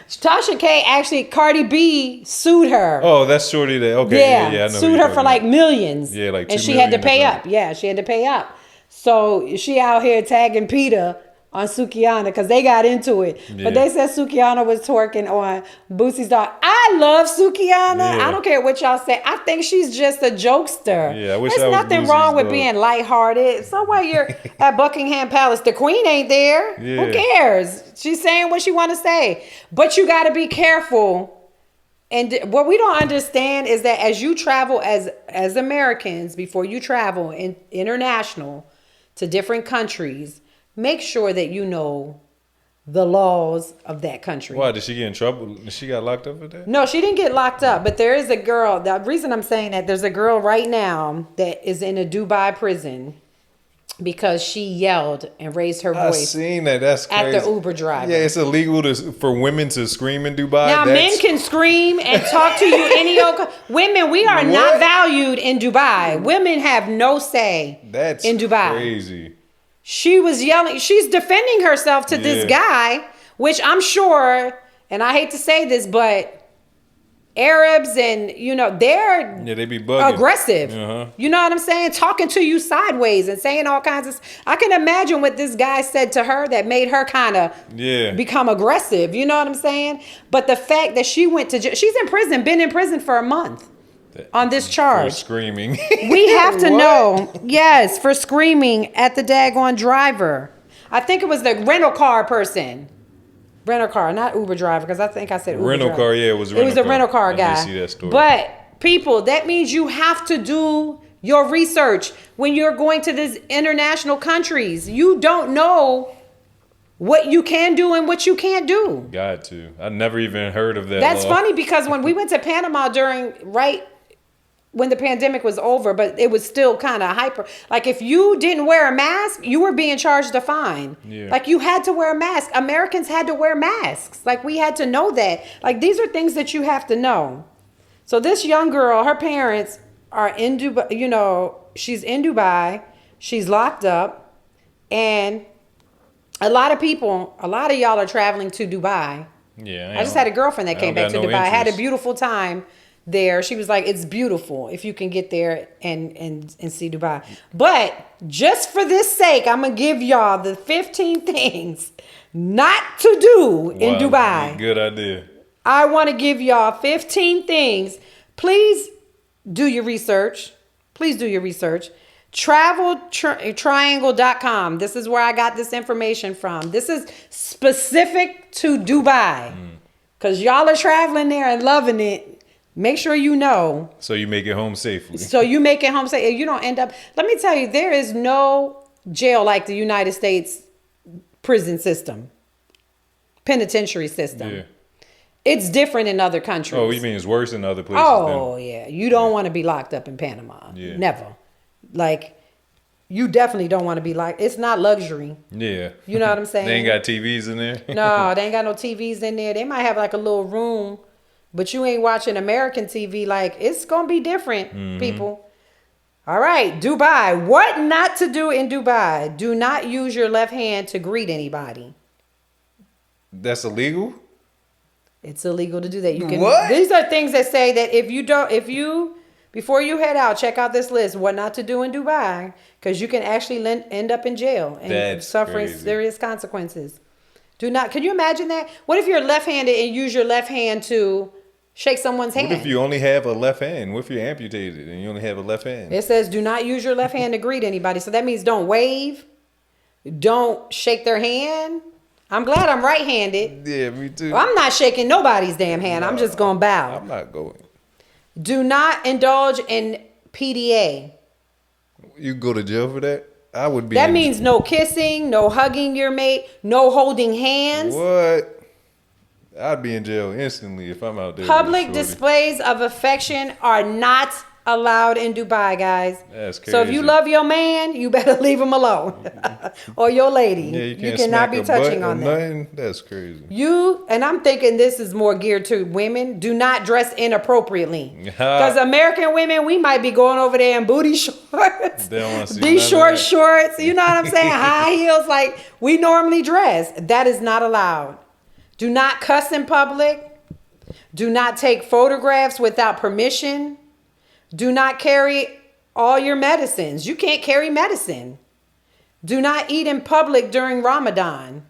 Tasha K, actually, Cardi B sued her. Oh, that's Shorty that. Okay, yeah, I know. who sued you're her for talking like about. millions. Yeah, like and $2 she had to million or pay something. up. Yeah, she had to pay up. So she out here tagging PETA on Sukihana because they got into it. Yeah. But they said Sukihana was twerking on Boosie's dog. I love Sukihana. Yeah. I don't care what y'all say. I think she's just a jokester. Yeah, I wish There's I was nothing Boosie's wrong with dog. being lighthearted. So while you're at Buckingham Palace, the queen ain't there. Yeah. Who cares? She's saying what she want to say. But you got to be careful. And what we don't understand is that as you travel as Americans, before you travel international to different countries, make sure that you know the laws of that country. Why, did she get in trouble? She got locked up for that? No, she didn't get locked up, but there is a girl. The reason I'm saying that, there's a girl right now that is in a Dubai prison because she yelled and raised her I voice seen that. That's at crazy. the Uber driver. Yeah, it's illegal for women to scream in Dubai. Now, men can scream and talk to you any old. Women, we are not What? valued in Dubai. Women have no say That's in Dubai. crazy. She was yelling. She's defending herself to this Yeah. guy, which I'm sure, and I hate to say this, but Arabs and, they're Yeah, they be bugging. aggressive. Uh-huh. You know what I'm saying? Talking to you sideways and saying all kinds of. I can imagine what this guy said to her that made her kind of Yeah. become aggressive. You know what I'm saying? But the fact that she went to she's in prison, been in prison for a month on this For charge. screaming. We have to What? know, yes, for screaming at the daggone driver. I think it was the rental car person. Rental car, not Uber driver, because I think I said Uber Rental driver. car, yeah, it was a It was a rental car I did guy. see that story. But people, that means you have to do your research when you're going to these international countries. You don't know what you can do and what you can't do. Got to. I never even heard of that. That's law. funny because when we went to Panama when the pandemic was over, but it was still kind of hyper. Like if you didn't wear a mask, you were being charged a fine. Yeah. Like you had to wear a mask. Americans had to wear masks. Like we had to know that. Like these are things that you have to know. So this young girl, her parents are in Dubai. You know, she's in Dubai. She's locked up, and a lot of y'all are traveling to Dubai. Yeah. I just had a girlfriend that came back to got no Dubai. I had a interest. beautiful time there. She was like, it's beautiful if you can get there and see Dubai. But just for this sake, I'm going to give y'all the 15 things not to do in Wow, Dubai. good idea. I want to give y'all 15 things. Please do your research. Please do your research. Traveltriangle.com. This is where I got this information from. This is specific to Dubai. Because y'all are traveling there and loving it. Make sure you know. So you make it home safely. So you make it home safe. You don't end up. Let me tell you, there is no jail like the United States prison system, penitentiary system. Yeah. It's different in other countries. Oh, you mean it's worse in other places? Oh, yeah. You don't want to be locked up in Panama. Yeah. Never. Like, you definitely don't want to be like, it's not luxury. Yeah. You know what I'm saying? They ain't got TVs in there? No, they ain't got no TVs in there. They might have like a little room, but you ain't watching American TV. Like, it's going to be different, people. All right, Dubai. What not to do in Dubai? Do not use your left hand to greet anybody. That's illegal? It's illegal to do that. You can. What? These are things that say that before you head out, check out this list. What not to do in Dubai, because you can actually end up in jail and That's suffering crazy. serious consequences. Do not. Can you imagine that? What if you're left-handed and use your left hand to shake someone's hand? What if you only have a left hand? What if you're amputated and you only have a left hand? It says do not use your left hand to greet anybody. So that means don't wave, don't shake their hand. I'm glad I'm right-handed. Yeah, me too. I'm not shaking nobody's damn hand. I'm just gonna bow. I'm not going. Do not indulge in PDA. You go to jail for that? I would be. That means no kissing, no hugging your mate, no holding hands. What? I'd be in jail instantly if I'm out there. Public with a shorty. displays of affection are not allowed in Dubai, guys. That's So if you crazy. love your man, you better leave him alone. Or your lady. Yeah, you can't cannot smack be a touching butt on or that. nothing. That's crazy. And I'm thinking this is more geared to women. Do not dress inappropriately. Because American women, we might be going over there in booty shorts. They don't wanna see These none of short that. shorts. You know what I'm saying? High heels like we normally dress. That is not allowed. Do not cuss in public. Do not take photographs without permission. Do not carry all your medicines. You can't carry medicine. Do not eat in public during Ramadan.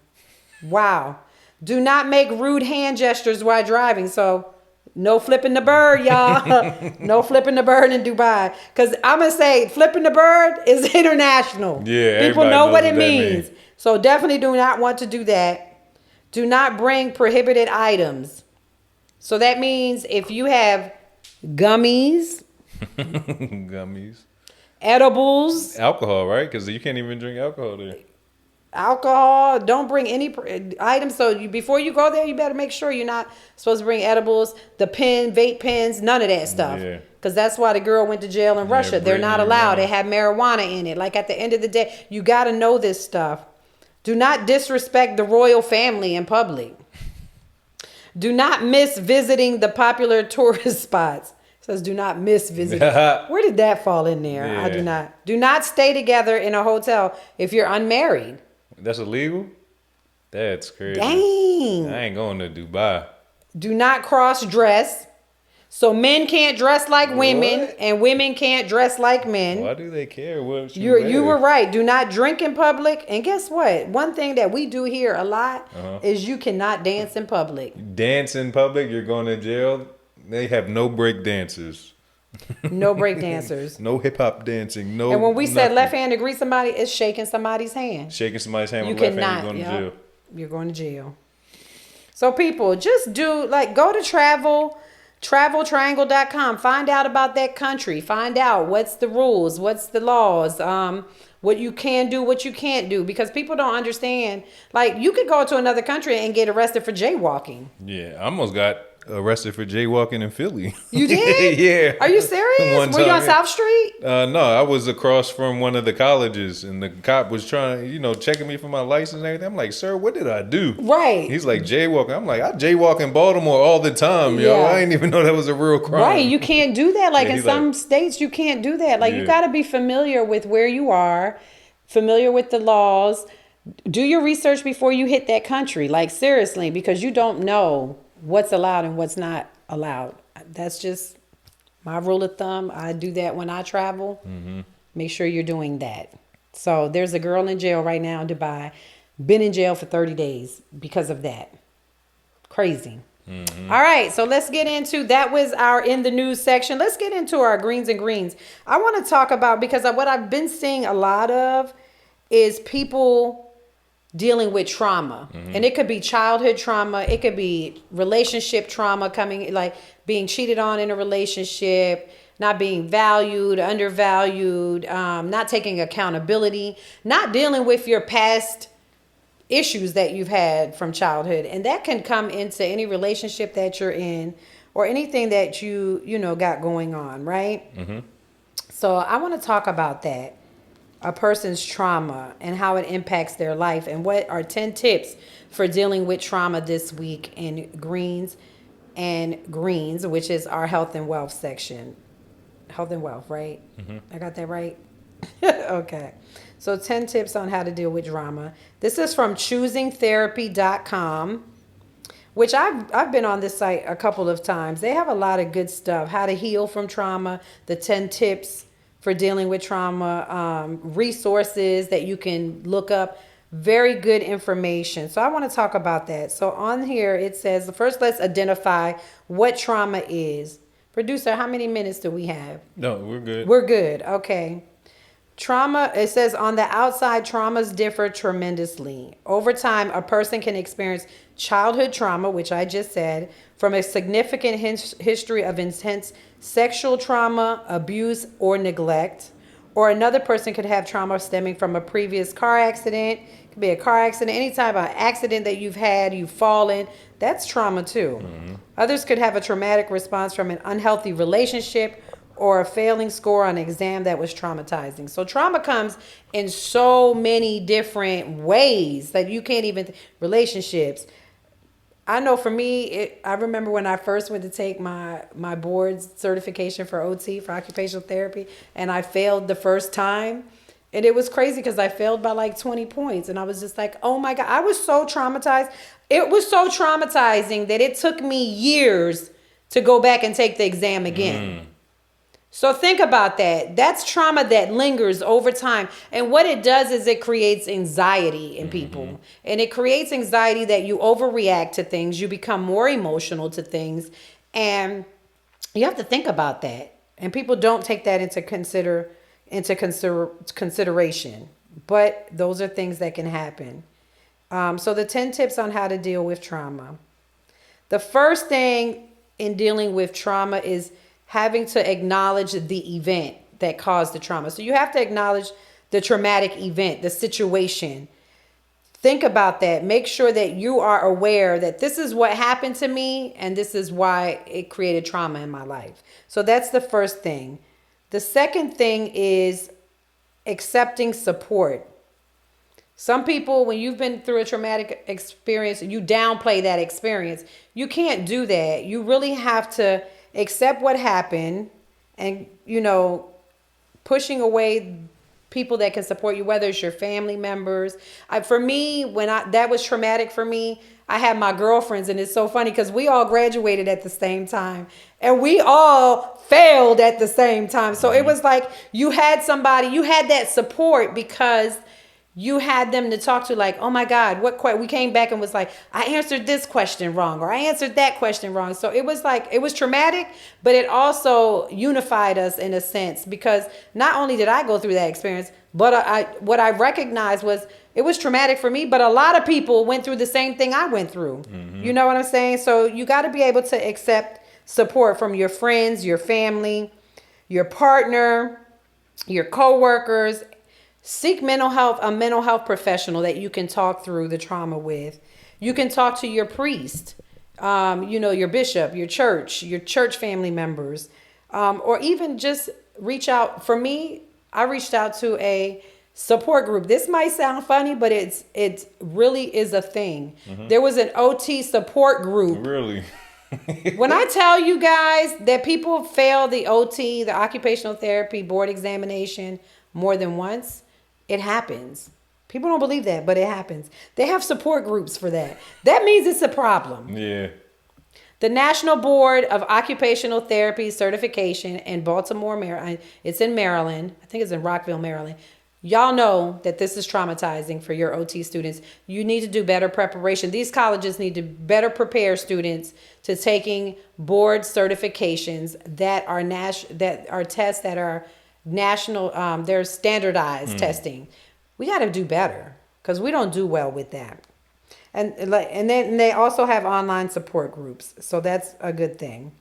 Wow. Do not make rude hand gestures while driving. So no flipping the bird, y'all. No flipping the bird in Dubai. Because I'm going to say flipping the bird is international. Yeah, People everybody know knows what it what that means. means. So definitely do not want to do that. Do not bring prohibited items. So that means if you have gummies, Gummies. edibles, Alcohol, right? Because you can't even drink alcohol there. alcohol, don't bring any items. So before you go there, you better make sure you're not supposed to bring edibles, vape pens, none of that stuff. Yeah. Because that's why the girl went to jail in Russia. They're not Brittany allowed. Renner. They have marijuana in it. Like at the end of the day, you got to know this stuff. Do not disrespect the royal family in public. Do not miss visiting the popular tourist spots. It says do not miss visiting. Where did that fall in there? I do Yeah. not. Do not stay together in a hotel if you're unmarried. That's illegal? That's crazy. Dang. I ain't going to Dubai. Do not cross dress. So men can't dress like women What? and women can't dress like men. Why do they care what You were right. Do not drink in public. And guess what? One thing that we do here a lot is you cannot dance in public. Dance in public, you're going to jail. They have no break dancers. No break dancers. No hip hop dancing. No. And when we said nothing. left hand to greet somebody, it's shaking somebody's hand. Shaking somebody's hand You with left cannot. hand, you're going to jail. You're going to jail. So people, just go to traveltriangle.com. Find out about that country. Find out what's the rules, what's the laws, what you can do, what you can't do. Because people don't understand. Like, you could go to another country and get arrested for jaywalking. Yeah, I almost got arrested for jaywalking in Philly. You did? Yeah. Are you serious? One Were you time, on yeah. South Street? No, I was across from one of the colleges, and the cop was trying, checking me for my license and everything. I'm like, sir, what did I do? Right. He's like, jaywalking. I'm like, I jaywalk in Baltimore all the time, yo. Yeah. I didn't even know that was a real crime. Right, you can't do that. Like Yeah, in he some like- states, you can't do that. Like you Yeah. got to be familiar with where you are, familiar with the laws. Do your research before you hit that country. Like seriously, because you don't know what's allowed and what's not allowed. That's just my rule of thumb. I do that when I travel. Make sure you're doing that. So there's a girl in jail right now in Dubai, been in jail for 30 days because of that. Crazy. All right, so let's get into, that was our in the news section. Let's get into our greens and greens. I want to talk about, because what I've been seeing a lot of is people dealing with trauma. And it could be childhood trauma. It could be relationship trauma, coming like being cheated on in a relationship, not being valued, undervalued, not taking accountability, not dealing with your past issues that you've had from childhood. And that can come into any relationship that you're in or anything that you got going on, right? So I want to talk about that. A person's trauma and how it impacts their life, and what are 10 tips for dealing with trauma this week in greens and greens, which is our health and wealth section. Health and wealth, right? I got that right? Okay. So 10 tips on how to deal with trauma. This is from choosingtherapy.com, which I've been on this site a couple of times. They have a lot of good stuff. How to heal from trauma, the 10 tips for dealing with trauma, resources that you can look up. Very good information. So I want to talk about that. So on here it says, first let's identify what trauma is. Producer, how many minutes do we have? No, we're good. We're good. Okay. Trauma, it says on the outside, traumas differ tremendously. Over time, a person can experience childhood trauma, which I just said, from a significant history of intense sexual trauma, abuse, or neglect. Or another person could have trauma stemming from a previous car accident. It could be a car accident, any type of accident that you've had, you've fallen. That's trauma too. Others could have a traumatic response from an unhealthy relationship or a failing score on an exam that was traumatizing. So trauma comes in so many different ways that you can't even, relationships. I know for me, I remember when I first went to take my board certification for OT, for occupational therapy, and I failed the first time. And it was crazy because I failed by like 20 points. And I was just like, oh my God, I was so traumatized. It was so traumatizing that it took me years to go back and take the exam again. So think about that. That's trauma that lingers over time. And what it does is it creates anxiety in people. And it creates anxiety that you overreact to things. You become more emotional to things. And you have to think about that. And people don't take that into consideration. But those are things that can happen. So the 10 tips on how to deal with trauma. The first thing in dealing with trauma is having to acknowledge the event that caused the trauma. So you have to acknowledge the traumatic event, the situation. Think about that. Make sure that you are aware that this is what happened to me and this is why it created trauma in my life. So that's the first thing. The second thing is accepting support. Some people, when you've been through a traumatic experience, you downplay that experience. You can't do that. You really have to accept what happened and, pushing away people that can support you, whether it's your family members. For me, that was traumatic for me. I had my girlfriends, and it's so funny because we all graduated at the same time and we all failed at the same time. So it was like you had somebody, you had that support because you had them to talk to, like, oh my God, we came back and was like, I answered this question wrong, or I answered that question wrong. So it was like, it was traumatic, but it also unified us in a sense, because not only did I go through that experience, but what I recognized was it was traumatic for me, but a lot of people went through the same thing I went through. You know what I'm saying? So you got to be able to accept support from your friends, your family, your partner, your coworkers. Seek a mental health professional that you can talk through the trauma with. You can talk to your priest. your bishop, your church family members, or even just reach out. For me, I reached out to a support group. This might sound funny, but it really is a thing. There was an OT support group. Really? When I tell you guys that people fail the OT, the occupational therapy board examination, more than once, it happens. People don't believe that, but it happens. They have support groups for that. That means it's a problem. Yeah. The National Board of Occupational Therapy Certification in Baltimore, Maryland. It's in Maryland. I think it's in Rockville, Maryland. Y'all know that this is traumatizing for your OT students. You need to do better preparation. These colleges need to better prepare students to taking board certifications that are tests that are national. They're standardized testing. We got to do better because we don't do well with that. And then they also have online support groups, so that's a good thing.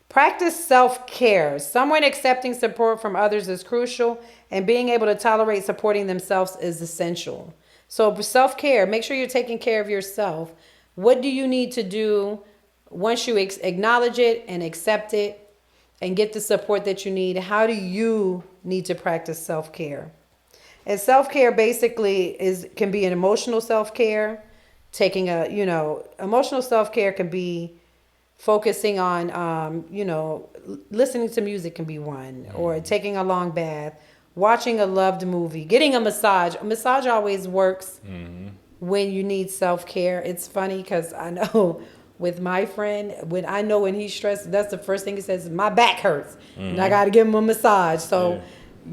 Practice self-care. Someone accepting support from others is crucial, and being able to tolerate supporting themselves is essential. So self-care, make sure you're taking care of yourself. What do you need to do once you acknowledge it and accept it and get the support that you need? How do you need to practice self-care? And self-care basically can be an emotional self-care. Emotional self-care can be focusing on, listening to music can be one, or taking a long bath, watching a loved movie, getting a massage. A massage always works when you need self-care. It's funny because I know with my friend, when he's stressed, that's the first thing he says, my back hurts. And I got to give him a massage. So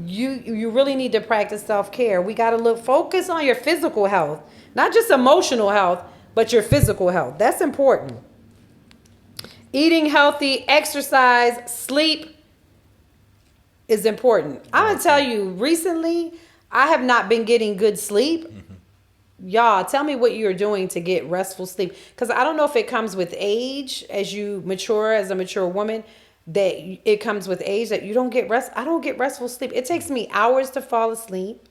you really need to practice self-care. We got to focus on your physical health, not just emotional health, but your physical health. That's important. Eating healthy, exercise, sleep is important. I'm going to tell you, recently, I have not been getting good sleep. Y'all, tell me what you're doing to get restful sleep. Because I don't know if it comes with age as you mature, as a mature woman, that it comes with age that you don't get rest. I don't get restful sleep. It takes me hours to fall asleep.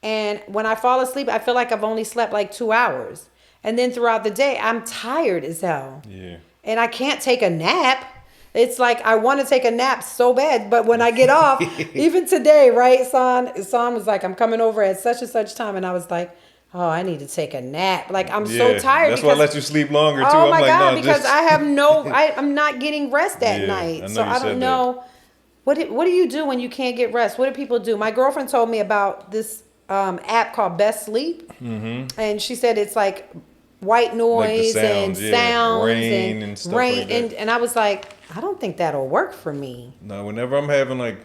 And when I fall asleep, I feel like I've only slept like 2 hours. And then throughout the day, I'm tired as hell. Yeah. And I can't take a nap. It's like I want to take a nap so bad, but when I get off, even today, right, Son was like, I'm coming over at such and such time, and I was like, oh, I need to take a nap. Like I'm so tired. That's why I let you sleep longer too. Oh my God, no, because I'm not getting rest at night, so I don't know. What do you do when you can't get rest? What do people do? My girlfriend told me about this app called Best Sleep, and she said it's like white noise and sounds rain and stuff like that. And I was like, I don't think that'll work for me. No, whenever I'm having like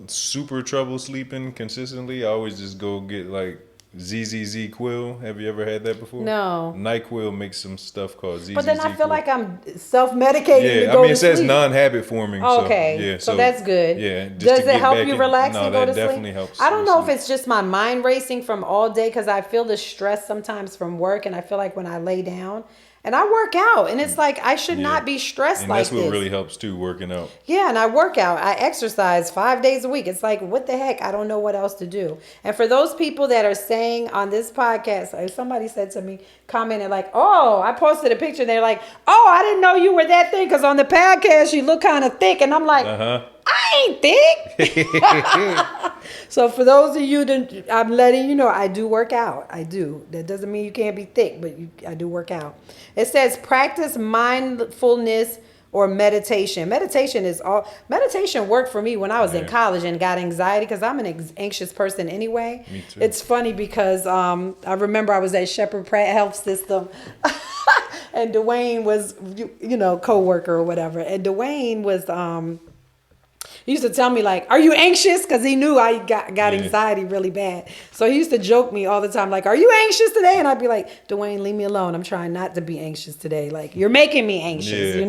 super trouble sleeping consistently, I always just go get like ZZZ Quill. Have you ever had that before? No. NyQuil makes some stuff called ZZZ. But then I feel like I'm self-medicating. Yeah, I mean it says non-habit forming. Okay, so that's good. Yeah. Does it help you relax and go to sleep? No, that definitely helps. I don't know if it's just my mind racing from all day because I feel the stress sometimes from work, and I feel like when I lay down. And I work out, and it's like I should not be stressed like this. And that's what really helps too, working out. Yeah, and I work out. I exercise 5 days a week. It's like, what the heck? I don't know what else to do. And for those people that are saying on this podcast, somebody said to me, commented like, oh, I posted a picture, and they're like, oh, I didn't know you were that thin because on the podcast you look kind of thick. And I'm like, I ain't thick. So for those of you that I'm letting you know, I do work out. I do. That doesn't mean you can't be thick, but I do work out. It says practice mindfulness or meditation. Meditation worked for me when I was in college and got anxiety because I'm an anxious person anyway. Me too. It's funny because I remember I was at Shepherd Pratt Health System and Dwayne was, co-worker or whatever. And Dwayne was, he used to tell me like, are you anxious? Because he knew I got anxiety really bad. So he used to joke me all the time like, are you anxious today? And I'd be like, Dwayne, leave me alone. I'm trying not to be anxious today. Like, you're making me anxious,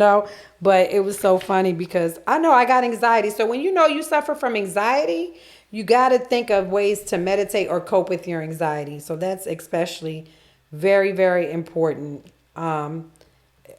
But it was so funny because I know I got anxiety. So when you suffer from anxiety, you got to think of ways to meditate or cope with your anxiety. So that's especially very, very important.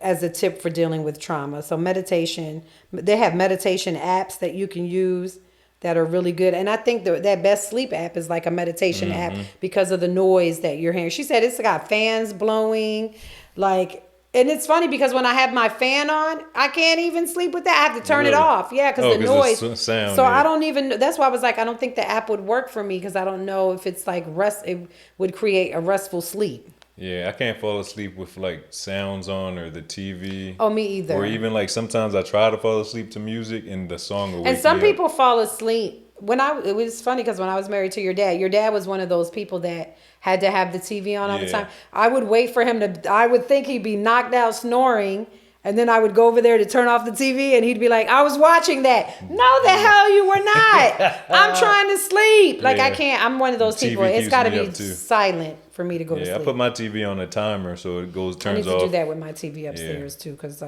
As a tip for dealing with trauma. So meditation, they have meditation apps that you can use that are really good. And I think that Best Sleep app is like a meditation app because of the noise that you're hearing. She said it's got fans blowing. Like, And it's funny because when I have my fan on, I can't even sleep with that. I have to turn it Really? off. Yeah, because Oh, the 'cause the noise. sound, So yeah. I don't even. That's why I was like, I don't think the app would work for me because I don't know if it's like rest. It would create a restful sleep. Yeah, I can't fall asleep with like sounds on or the TV. Oh, me either. Or even like sometimes I try to fall asleep to music and the song will And wake some me up. people fall asleep. It was funny because when I was married to your dad was one of those people that had to have the TV on all the Yeah. time. I would wait for him to, I would think he'd be knocked out snoring. And then I would go over there to turn off the TV and he'd be like, I was watching that. No, the hell you were not. I'm trying to sleep. Like, I Yeah. can't, I'm one of those TV people. It's keeps got to me be up, too. silent for me to go to Yeah, I sleep. put my TV on a timer so it I need turns to off. do that with my TV upstairs too because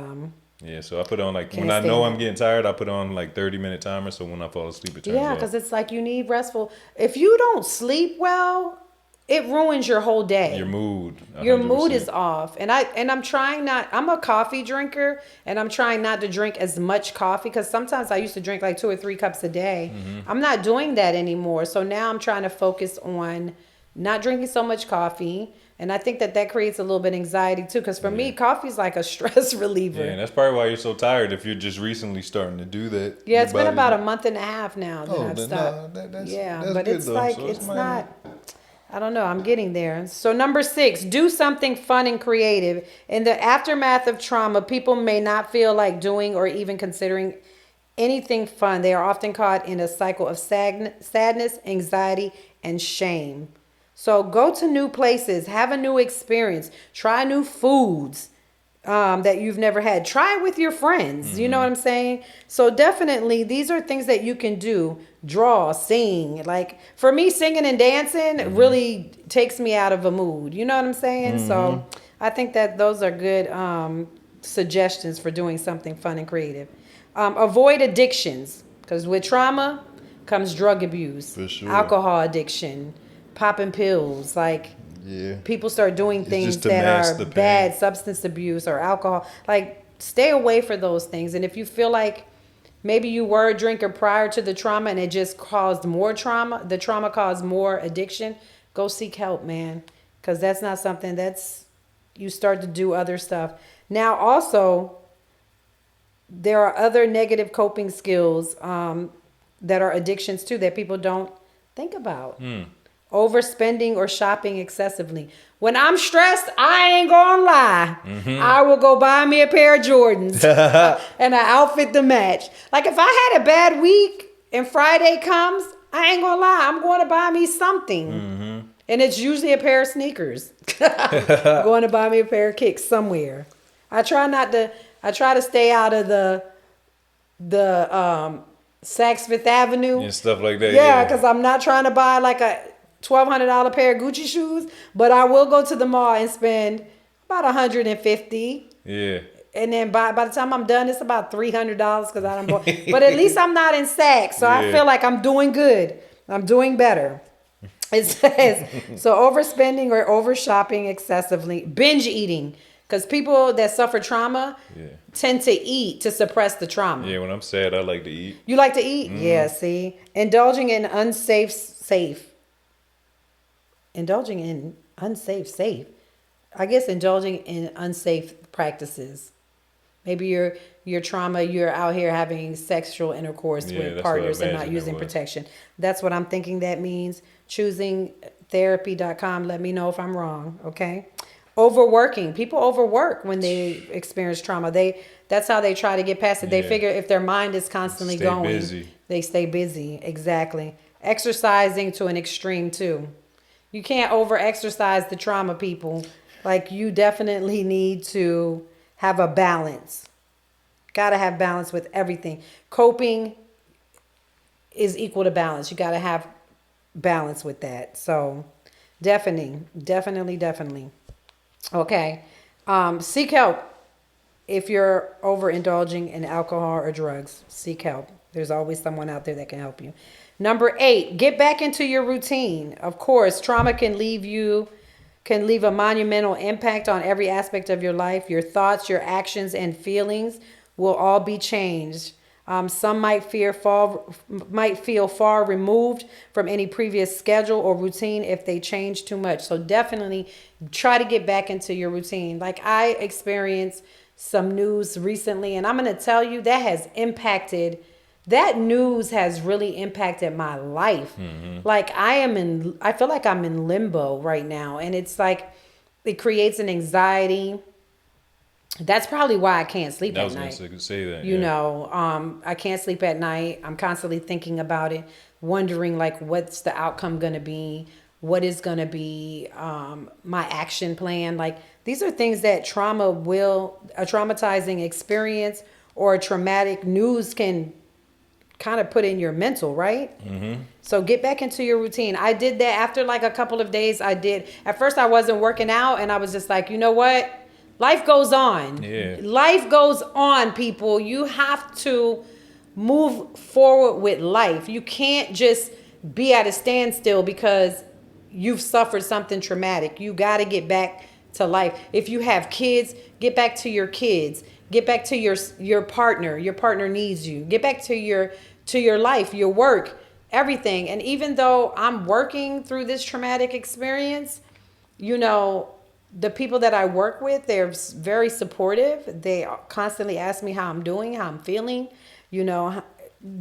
Yeah, so I put it on like Can't when I know stand I'm getting tired, I put on like 30-minute timer so when I fall asleep it turns yeah, off. because it's like you need restful. If you don't sleep well, it ruins your whole day. Your mood. Your mood 100%. is off. And I'm trying not, I'm a coffee drinker and I'm trying not to drink as much coffee because sometimes I used to drink like 2 or 3 cups a day. I'm not doing that anymore. So now I'm trying to focus on not drinking so much coffee. And I think that creates a little bit of anxiety too. Because for me, coffee is like a stress reliever. Yeah, and that's probably why you're so tired if you're just recently starting to do that. Yeah, Your it's been body- about a month and a half now that Oh, I've then, stopped. that's Yeah, but good it's though. like So it's minor. not. I don't know. I'm getting there. So number 6, do something fun and creative. In the aftermath of trauma, people may not feel like doing or even considering anything fun. They are often caught in a cycle of sadness, anxiety, and shame. So go to new places, have a new experience, try new foods that you've never had. Try it with your friends. You know what I'm saying? So definitely, these are things that you can do. Draw, sing. Like for me, singing and dancing really takes me out of a mood. You know what I'm saying? So I think that those are good suggestions for doing something fun and creative. Avoid addictions because with trauma comes drug abuse, For sure. alcohol addiction, popping pills. Like Yeah. people start doing It's things just to that mask are the pain. bad, substance abuse or alcohol. Like stay away for those things. And if you feel like maybe you were a drinker prior to the trauma and it just caused more trauma, the trauma caused more addiction, go seek help, man. Because that's not something you start to do other stuff. Now also, there are other negative coping skills that are addictions too that people don't think about. Overspending or shopping excessively. When I'm stressed, I ain't gonna lie. I will go buy me a pair of Jordans and an outfit to match. Like if I had a bad week and Friday comes, I ain't gonna lie. I'm going to buy me something. And it's usually a pair of sneakers. Going to buy me a pair of kicks somewhere. I try to stay out of the Saks Fifth Avenue. and stuff like that. Yeah, because I'm not trying to buy like a $1,200 pair of Gucci shoes, but I will go to the mall and spend about $150. Yeah. And then by the time I'm done, it's about $300 because I don't. But at least I'm not in Saks, so I Yeah. feel like I'm doing good. I'm doing better. It says so overspending or over shopping excessively, binge eating, because people that suffer trauma tend to eat to suppress the trauma. Yeah, when I'm sad, I like to eat. You like to eat? Yeah, see? Indulging in safe. I guess indulging in unsafe practices. Maybe your trauma, you're out here having sexual intercourse Yeah, with that's what I partners and not imagined it using was. protection. That's what I'm thinking that means. Choosing therapy.com. Let me know if I'm wrong, okay? Overworking. People overwork when they experience trauma. That's how they try to get past it. They Yeah. figure if their mind is constantly Stay going, busy. they stay busy. Exactly. Exercising to an extreme too. You can't over exercise the trauma, people. Like you definitely need to have a balance. Gotta have balance with everything. Coping is equal to balance. You gotta have balance with that. So definitely. Okay. Seek help. If you're overindulging in alcohol or drugs, seek help. There's always someone out there that can help you. Number 8, get back into your routine. Of course, trauma can leave a monumental impact on every aspect of your life. Your thoughts, your actions, and feelings will all be changed. Some might feel far removed from any previous schedule or routine if they change too much. So definitely try to get back into your routine. Like I experienced some news recently, and I'm going to tell you that news has really impacted my life. Like I feel like I'm in limbo right now, and it's like it creates an anxiety. That's probably why I can't sleep I at was night. going to say that. You know, I can't sleep at night. I'm constantly thinking about it, wondering like what's the outcome going to be, what is going to be my action plan. Like these are things that a traumatizing experience or a traumatic news can kind of put in your mental, right? So get back into your routine. I did that after like a couple of days. At first I wasn't working out, and I was just like, you know what? Life goes on. Yeah. Life goes on, people. You have to move forward with life. You can't just be at a standstill because you've suffered something traumatic. You got to get back to life. If you have kids, get back to your kids. Get back to your partner. Your partner needs you. Get back to your life, your work, everything. And even though I'm working through this traumatic experience, you know, the people that I work with, they're very supportive. They constantly ask me how I'm doing, how I'm feeling, you know,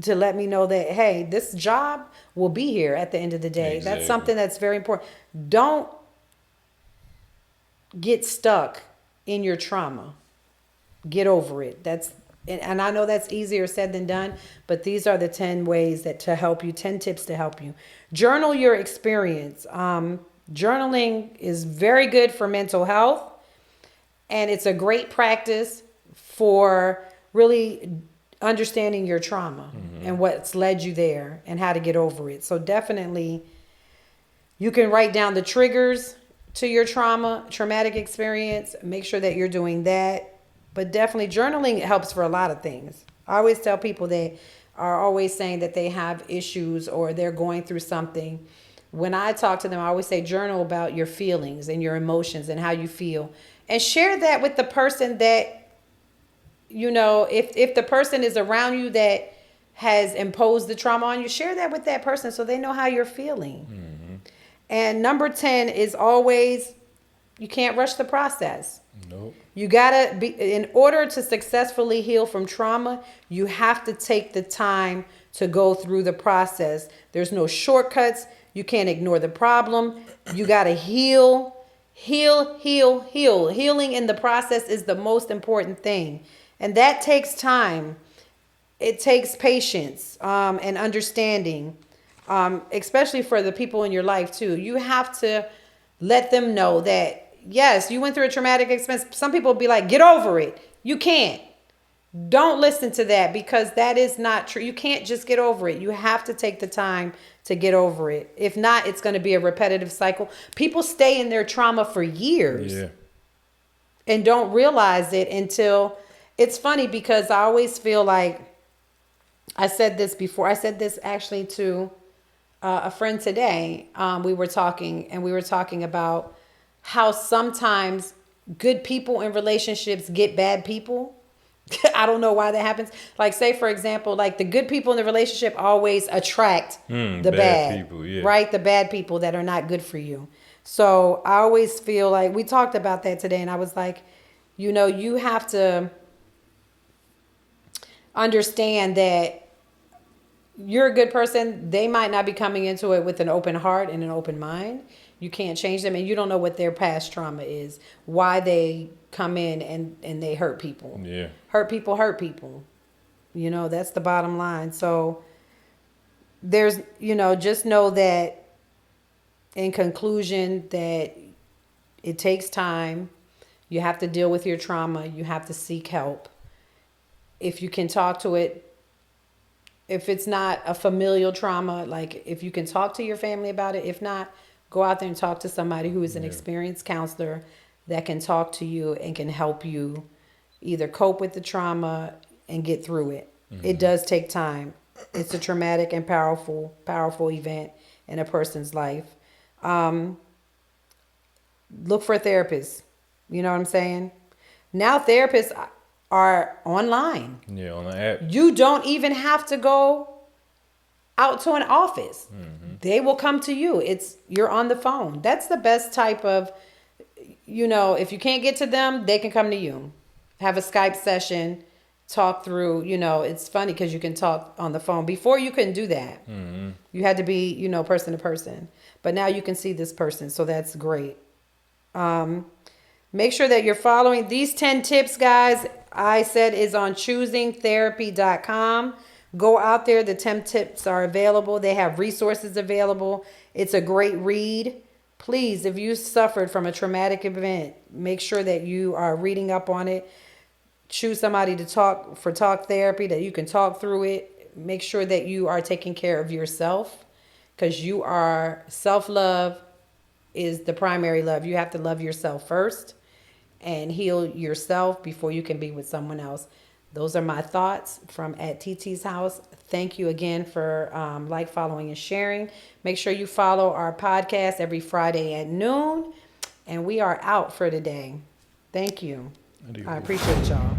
to let me know that, hey, this job will be here at the end of the day. Exactly. That's something that's very important. Don't get stuck in your trauma. Get over it. And I know that's easier said than done, but these are the 10 ways 10 tips to help you. Journal your experience. Journaling is very good for mental health, and it's a great practice for really understanding your trauma and what's led you there and how to get over it. So definitely you can write down the triggers to your traumatic experience. Make sure that you're doing that. But definitely journaling helps for a lot of things. I always tell people that are always saying that they have issues or they're going through something. When I talk to them, I always say journal about your feelings and your emotions and how you feel. And share that with the person that, you know, if the person is around you that has imposed the trauma on you, share that with that person so they know how you're feeling. And number 10 is always, you can't rush the process. Nope. You gotta be, in order to successfully heal from trauma, you have to take the time to go through the process. There's no shortcuts. You can't ignore the problem. You gotta heal. Healing in the process is the most important thing. And that takes time. It takes patience and understanding, especially for the people in your life too. You have to let them know that, yes, you went through a traumatic experience. Some people will be like, get over it. You can't. Don't listen to that because that is not true. You can't just get over it. You have to take the time to get over it. If not, it's going to be a repetitive cycle. People stay in their trauma for years and don't realize it until it's funny because I always feel like I said this before. I said this actually to a friend today. We were talking about how sometimes good people in relationships get bad people. I don't know why that happens. Like, say, for example, like the good people in the relationship always attract the bad people, right? The bad people that are not good for you. So I always feel like we talked about that today, and I was like, you know, you have to understand that you're a good person. They might not be coming into it with an open heart and an open mind. You can't change them, and you don't know what their past trauma is, why they come in and they hurt people. Yeah. Hurt people. You know, that's the bottom line. So there's, you know, just know that in conclusion that it takes time. You have to deal with your trauma. You have to seek help. If you can talk to it, if it's not a familial trauma, like if you can talk to your family about it, if not, go out there and talk to somebody who is an experienced counselor that can talk to you and can help you either cope with the trauma and get through it. It does take time. It's a traumatic and powerful event in a person's life. Look for a therapist. You know what I'm saying? Now therapists are online. Yeah, on the app. You don't even have to go out to an office. They will come to you. You're on the phone. That's the best type of, if you can't get to them, they can come to you. Have a Skype session, talk through, it's funny because you can talk on the phone. Before you couldn't do that. You had to be, person to person. But now you can see this person. So that's great. Make sure that you're following these 10 tips, guys. I said is on choosingtherapy.com. Go out there. The 10 tips are available. They have resources available. It's a great read. Please, if you suffered from a traumatic event, make sure that you are reading up on it. Choose somebody to talk therapy, that you can talk through it. Make sure that you are taking care of yourself, because self-love is the primary love. You have to love yourself first and heal yourself before you can be with someone else. Those are my thoughts from at Titi's house. Thank you again for following, and sharing. Make sure you follow our podcast every Friday at noon. And we are out for today. Thank you. I appreciate y'all.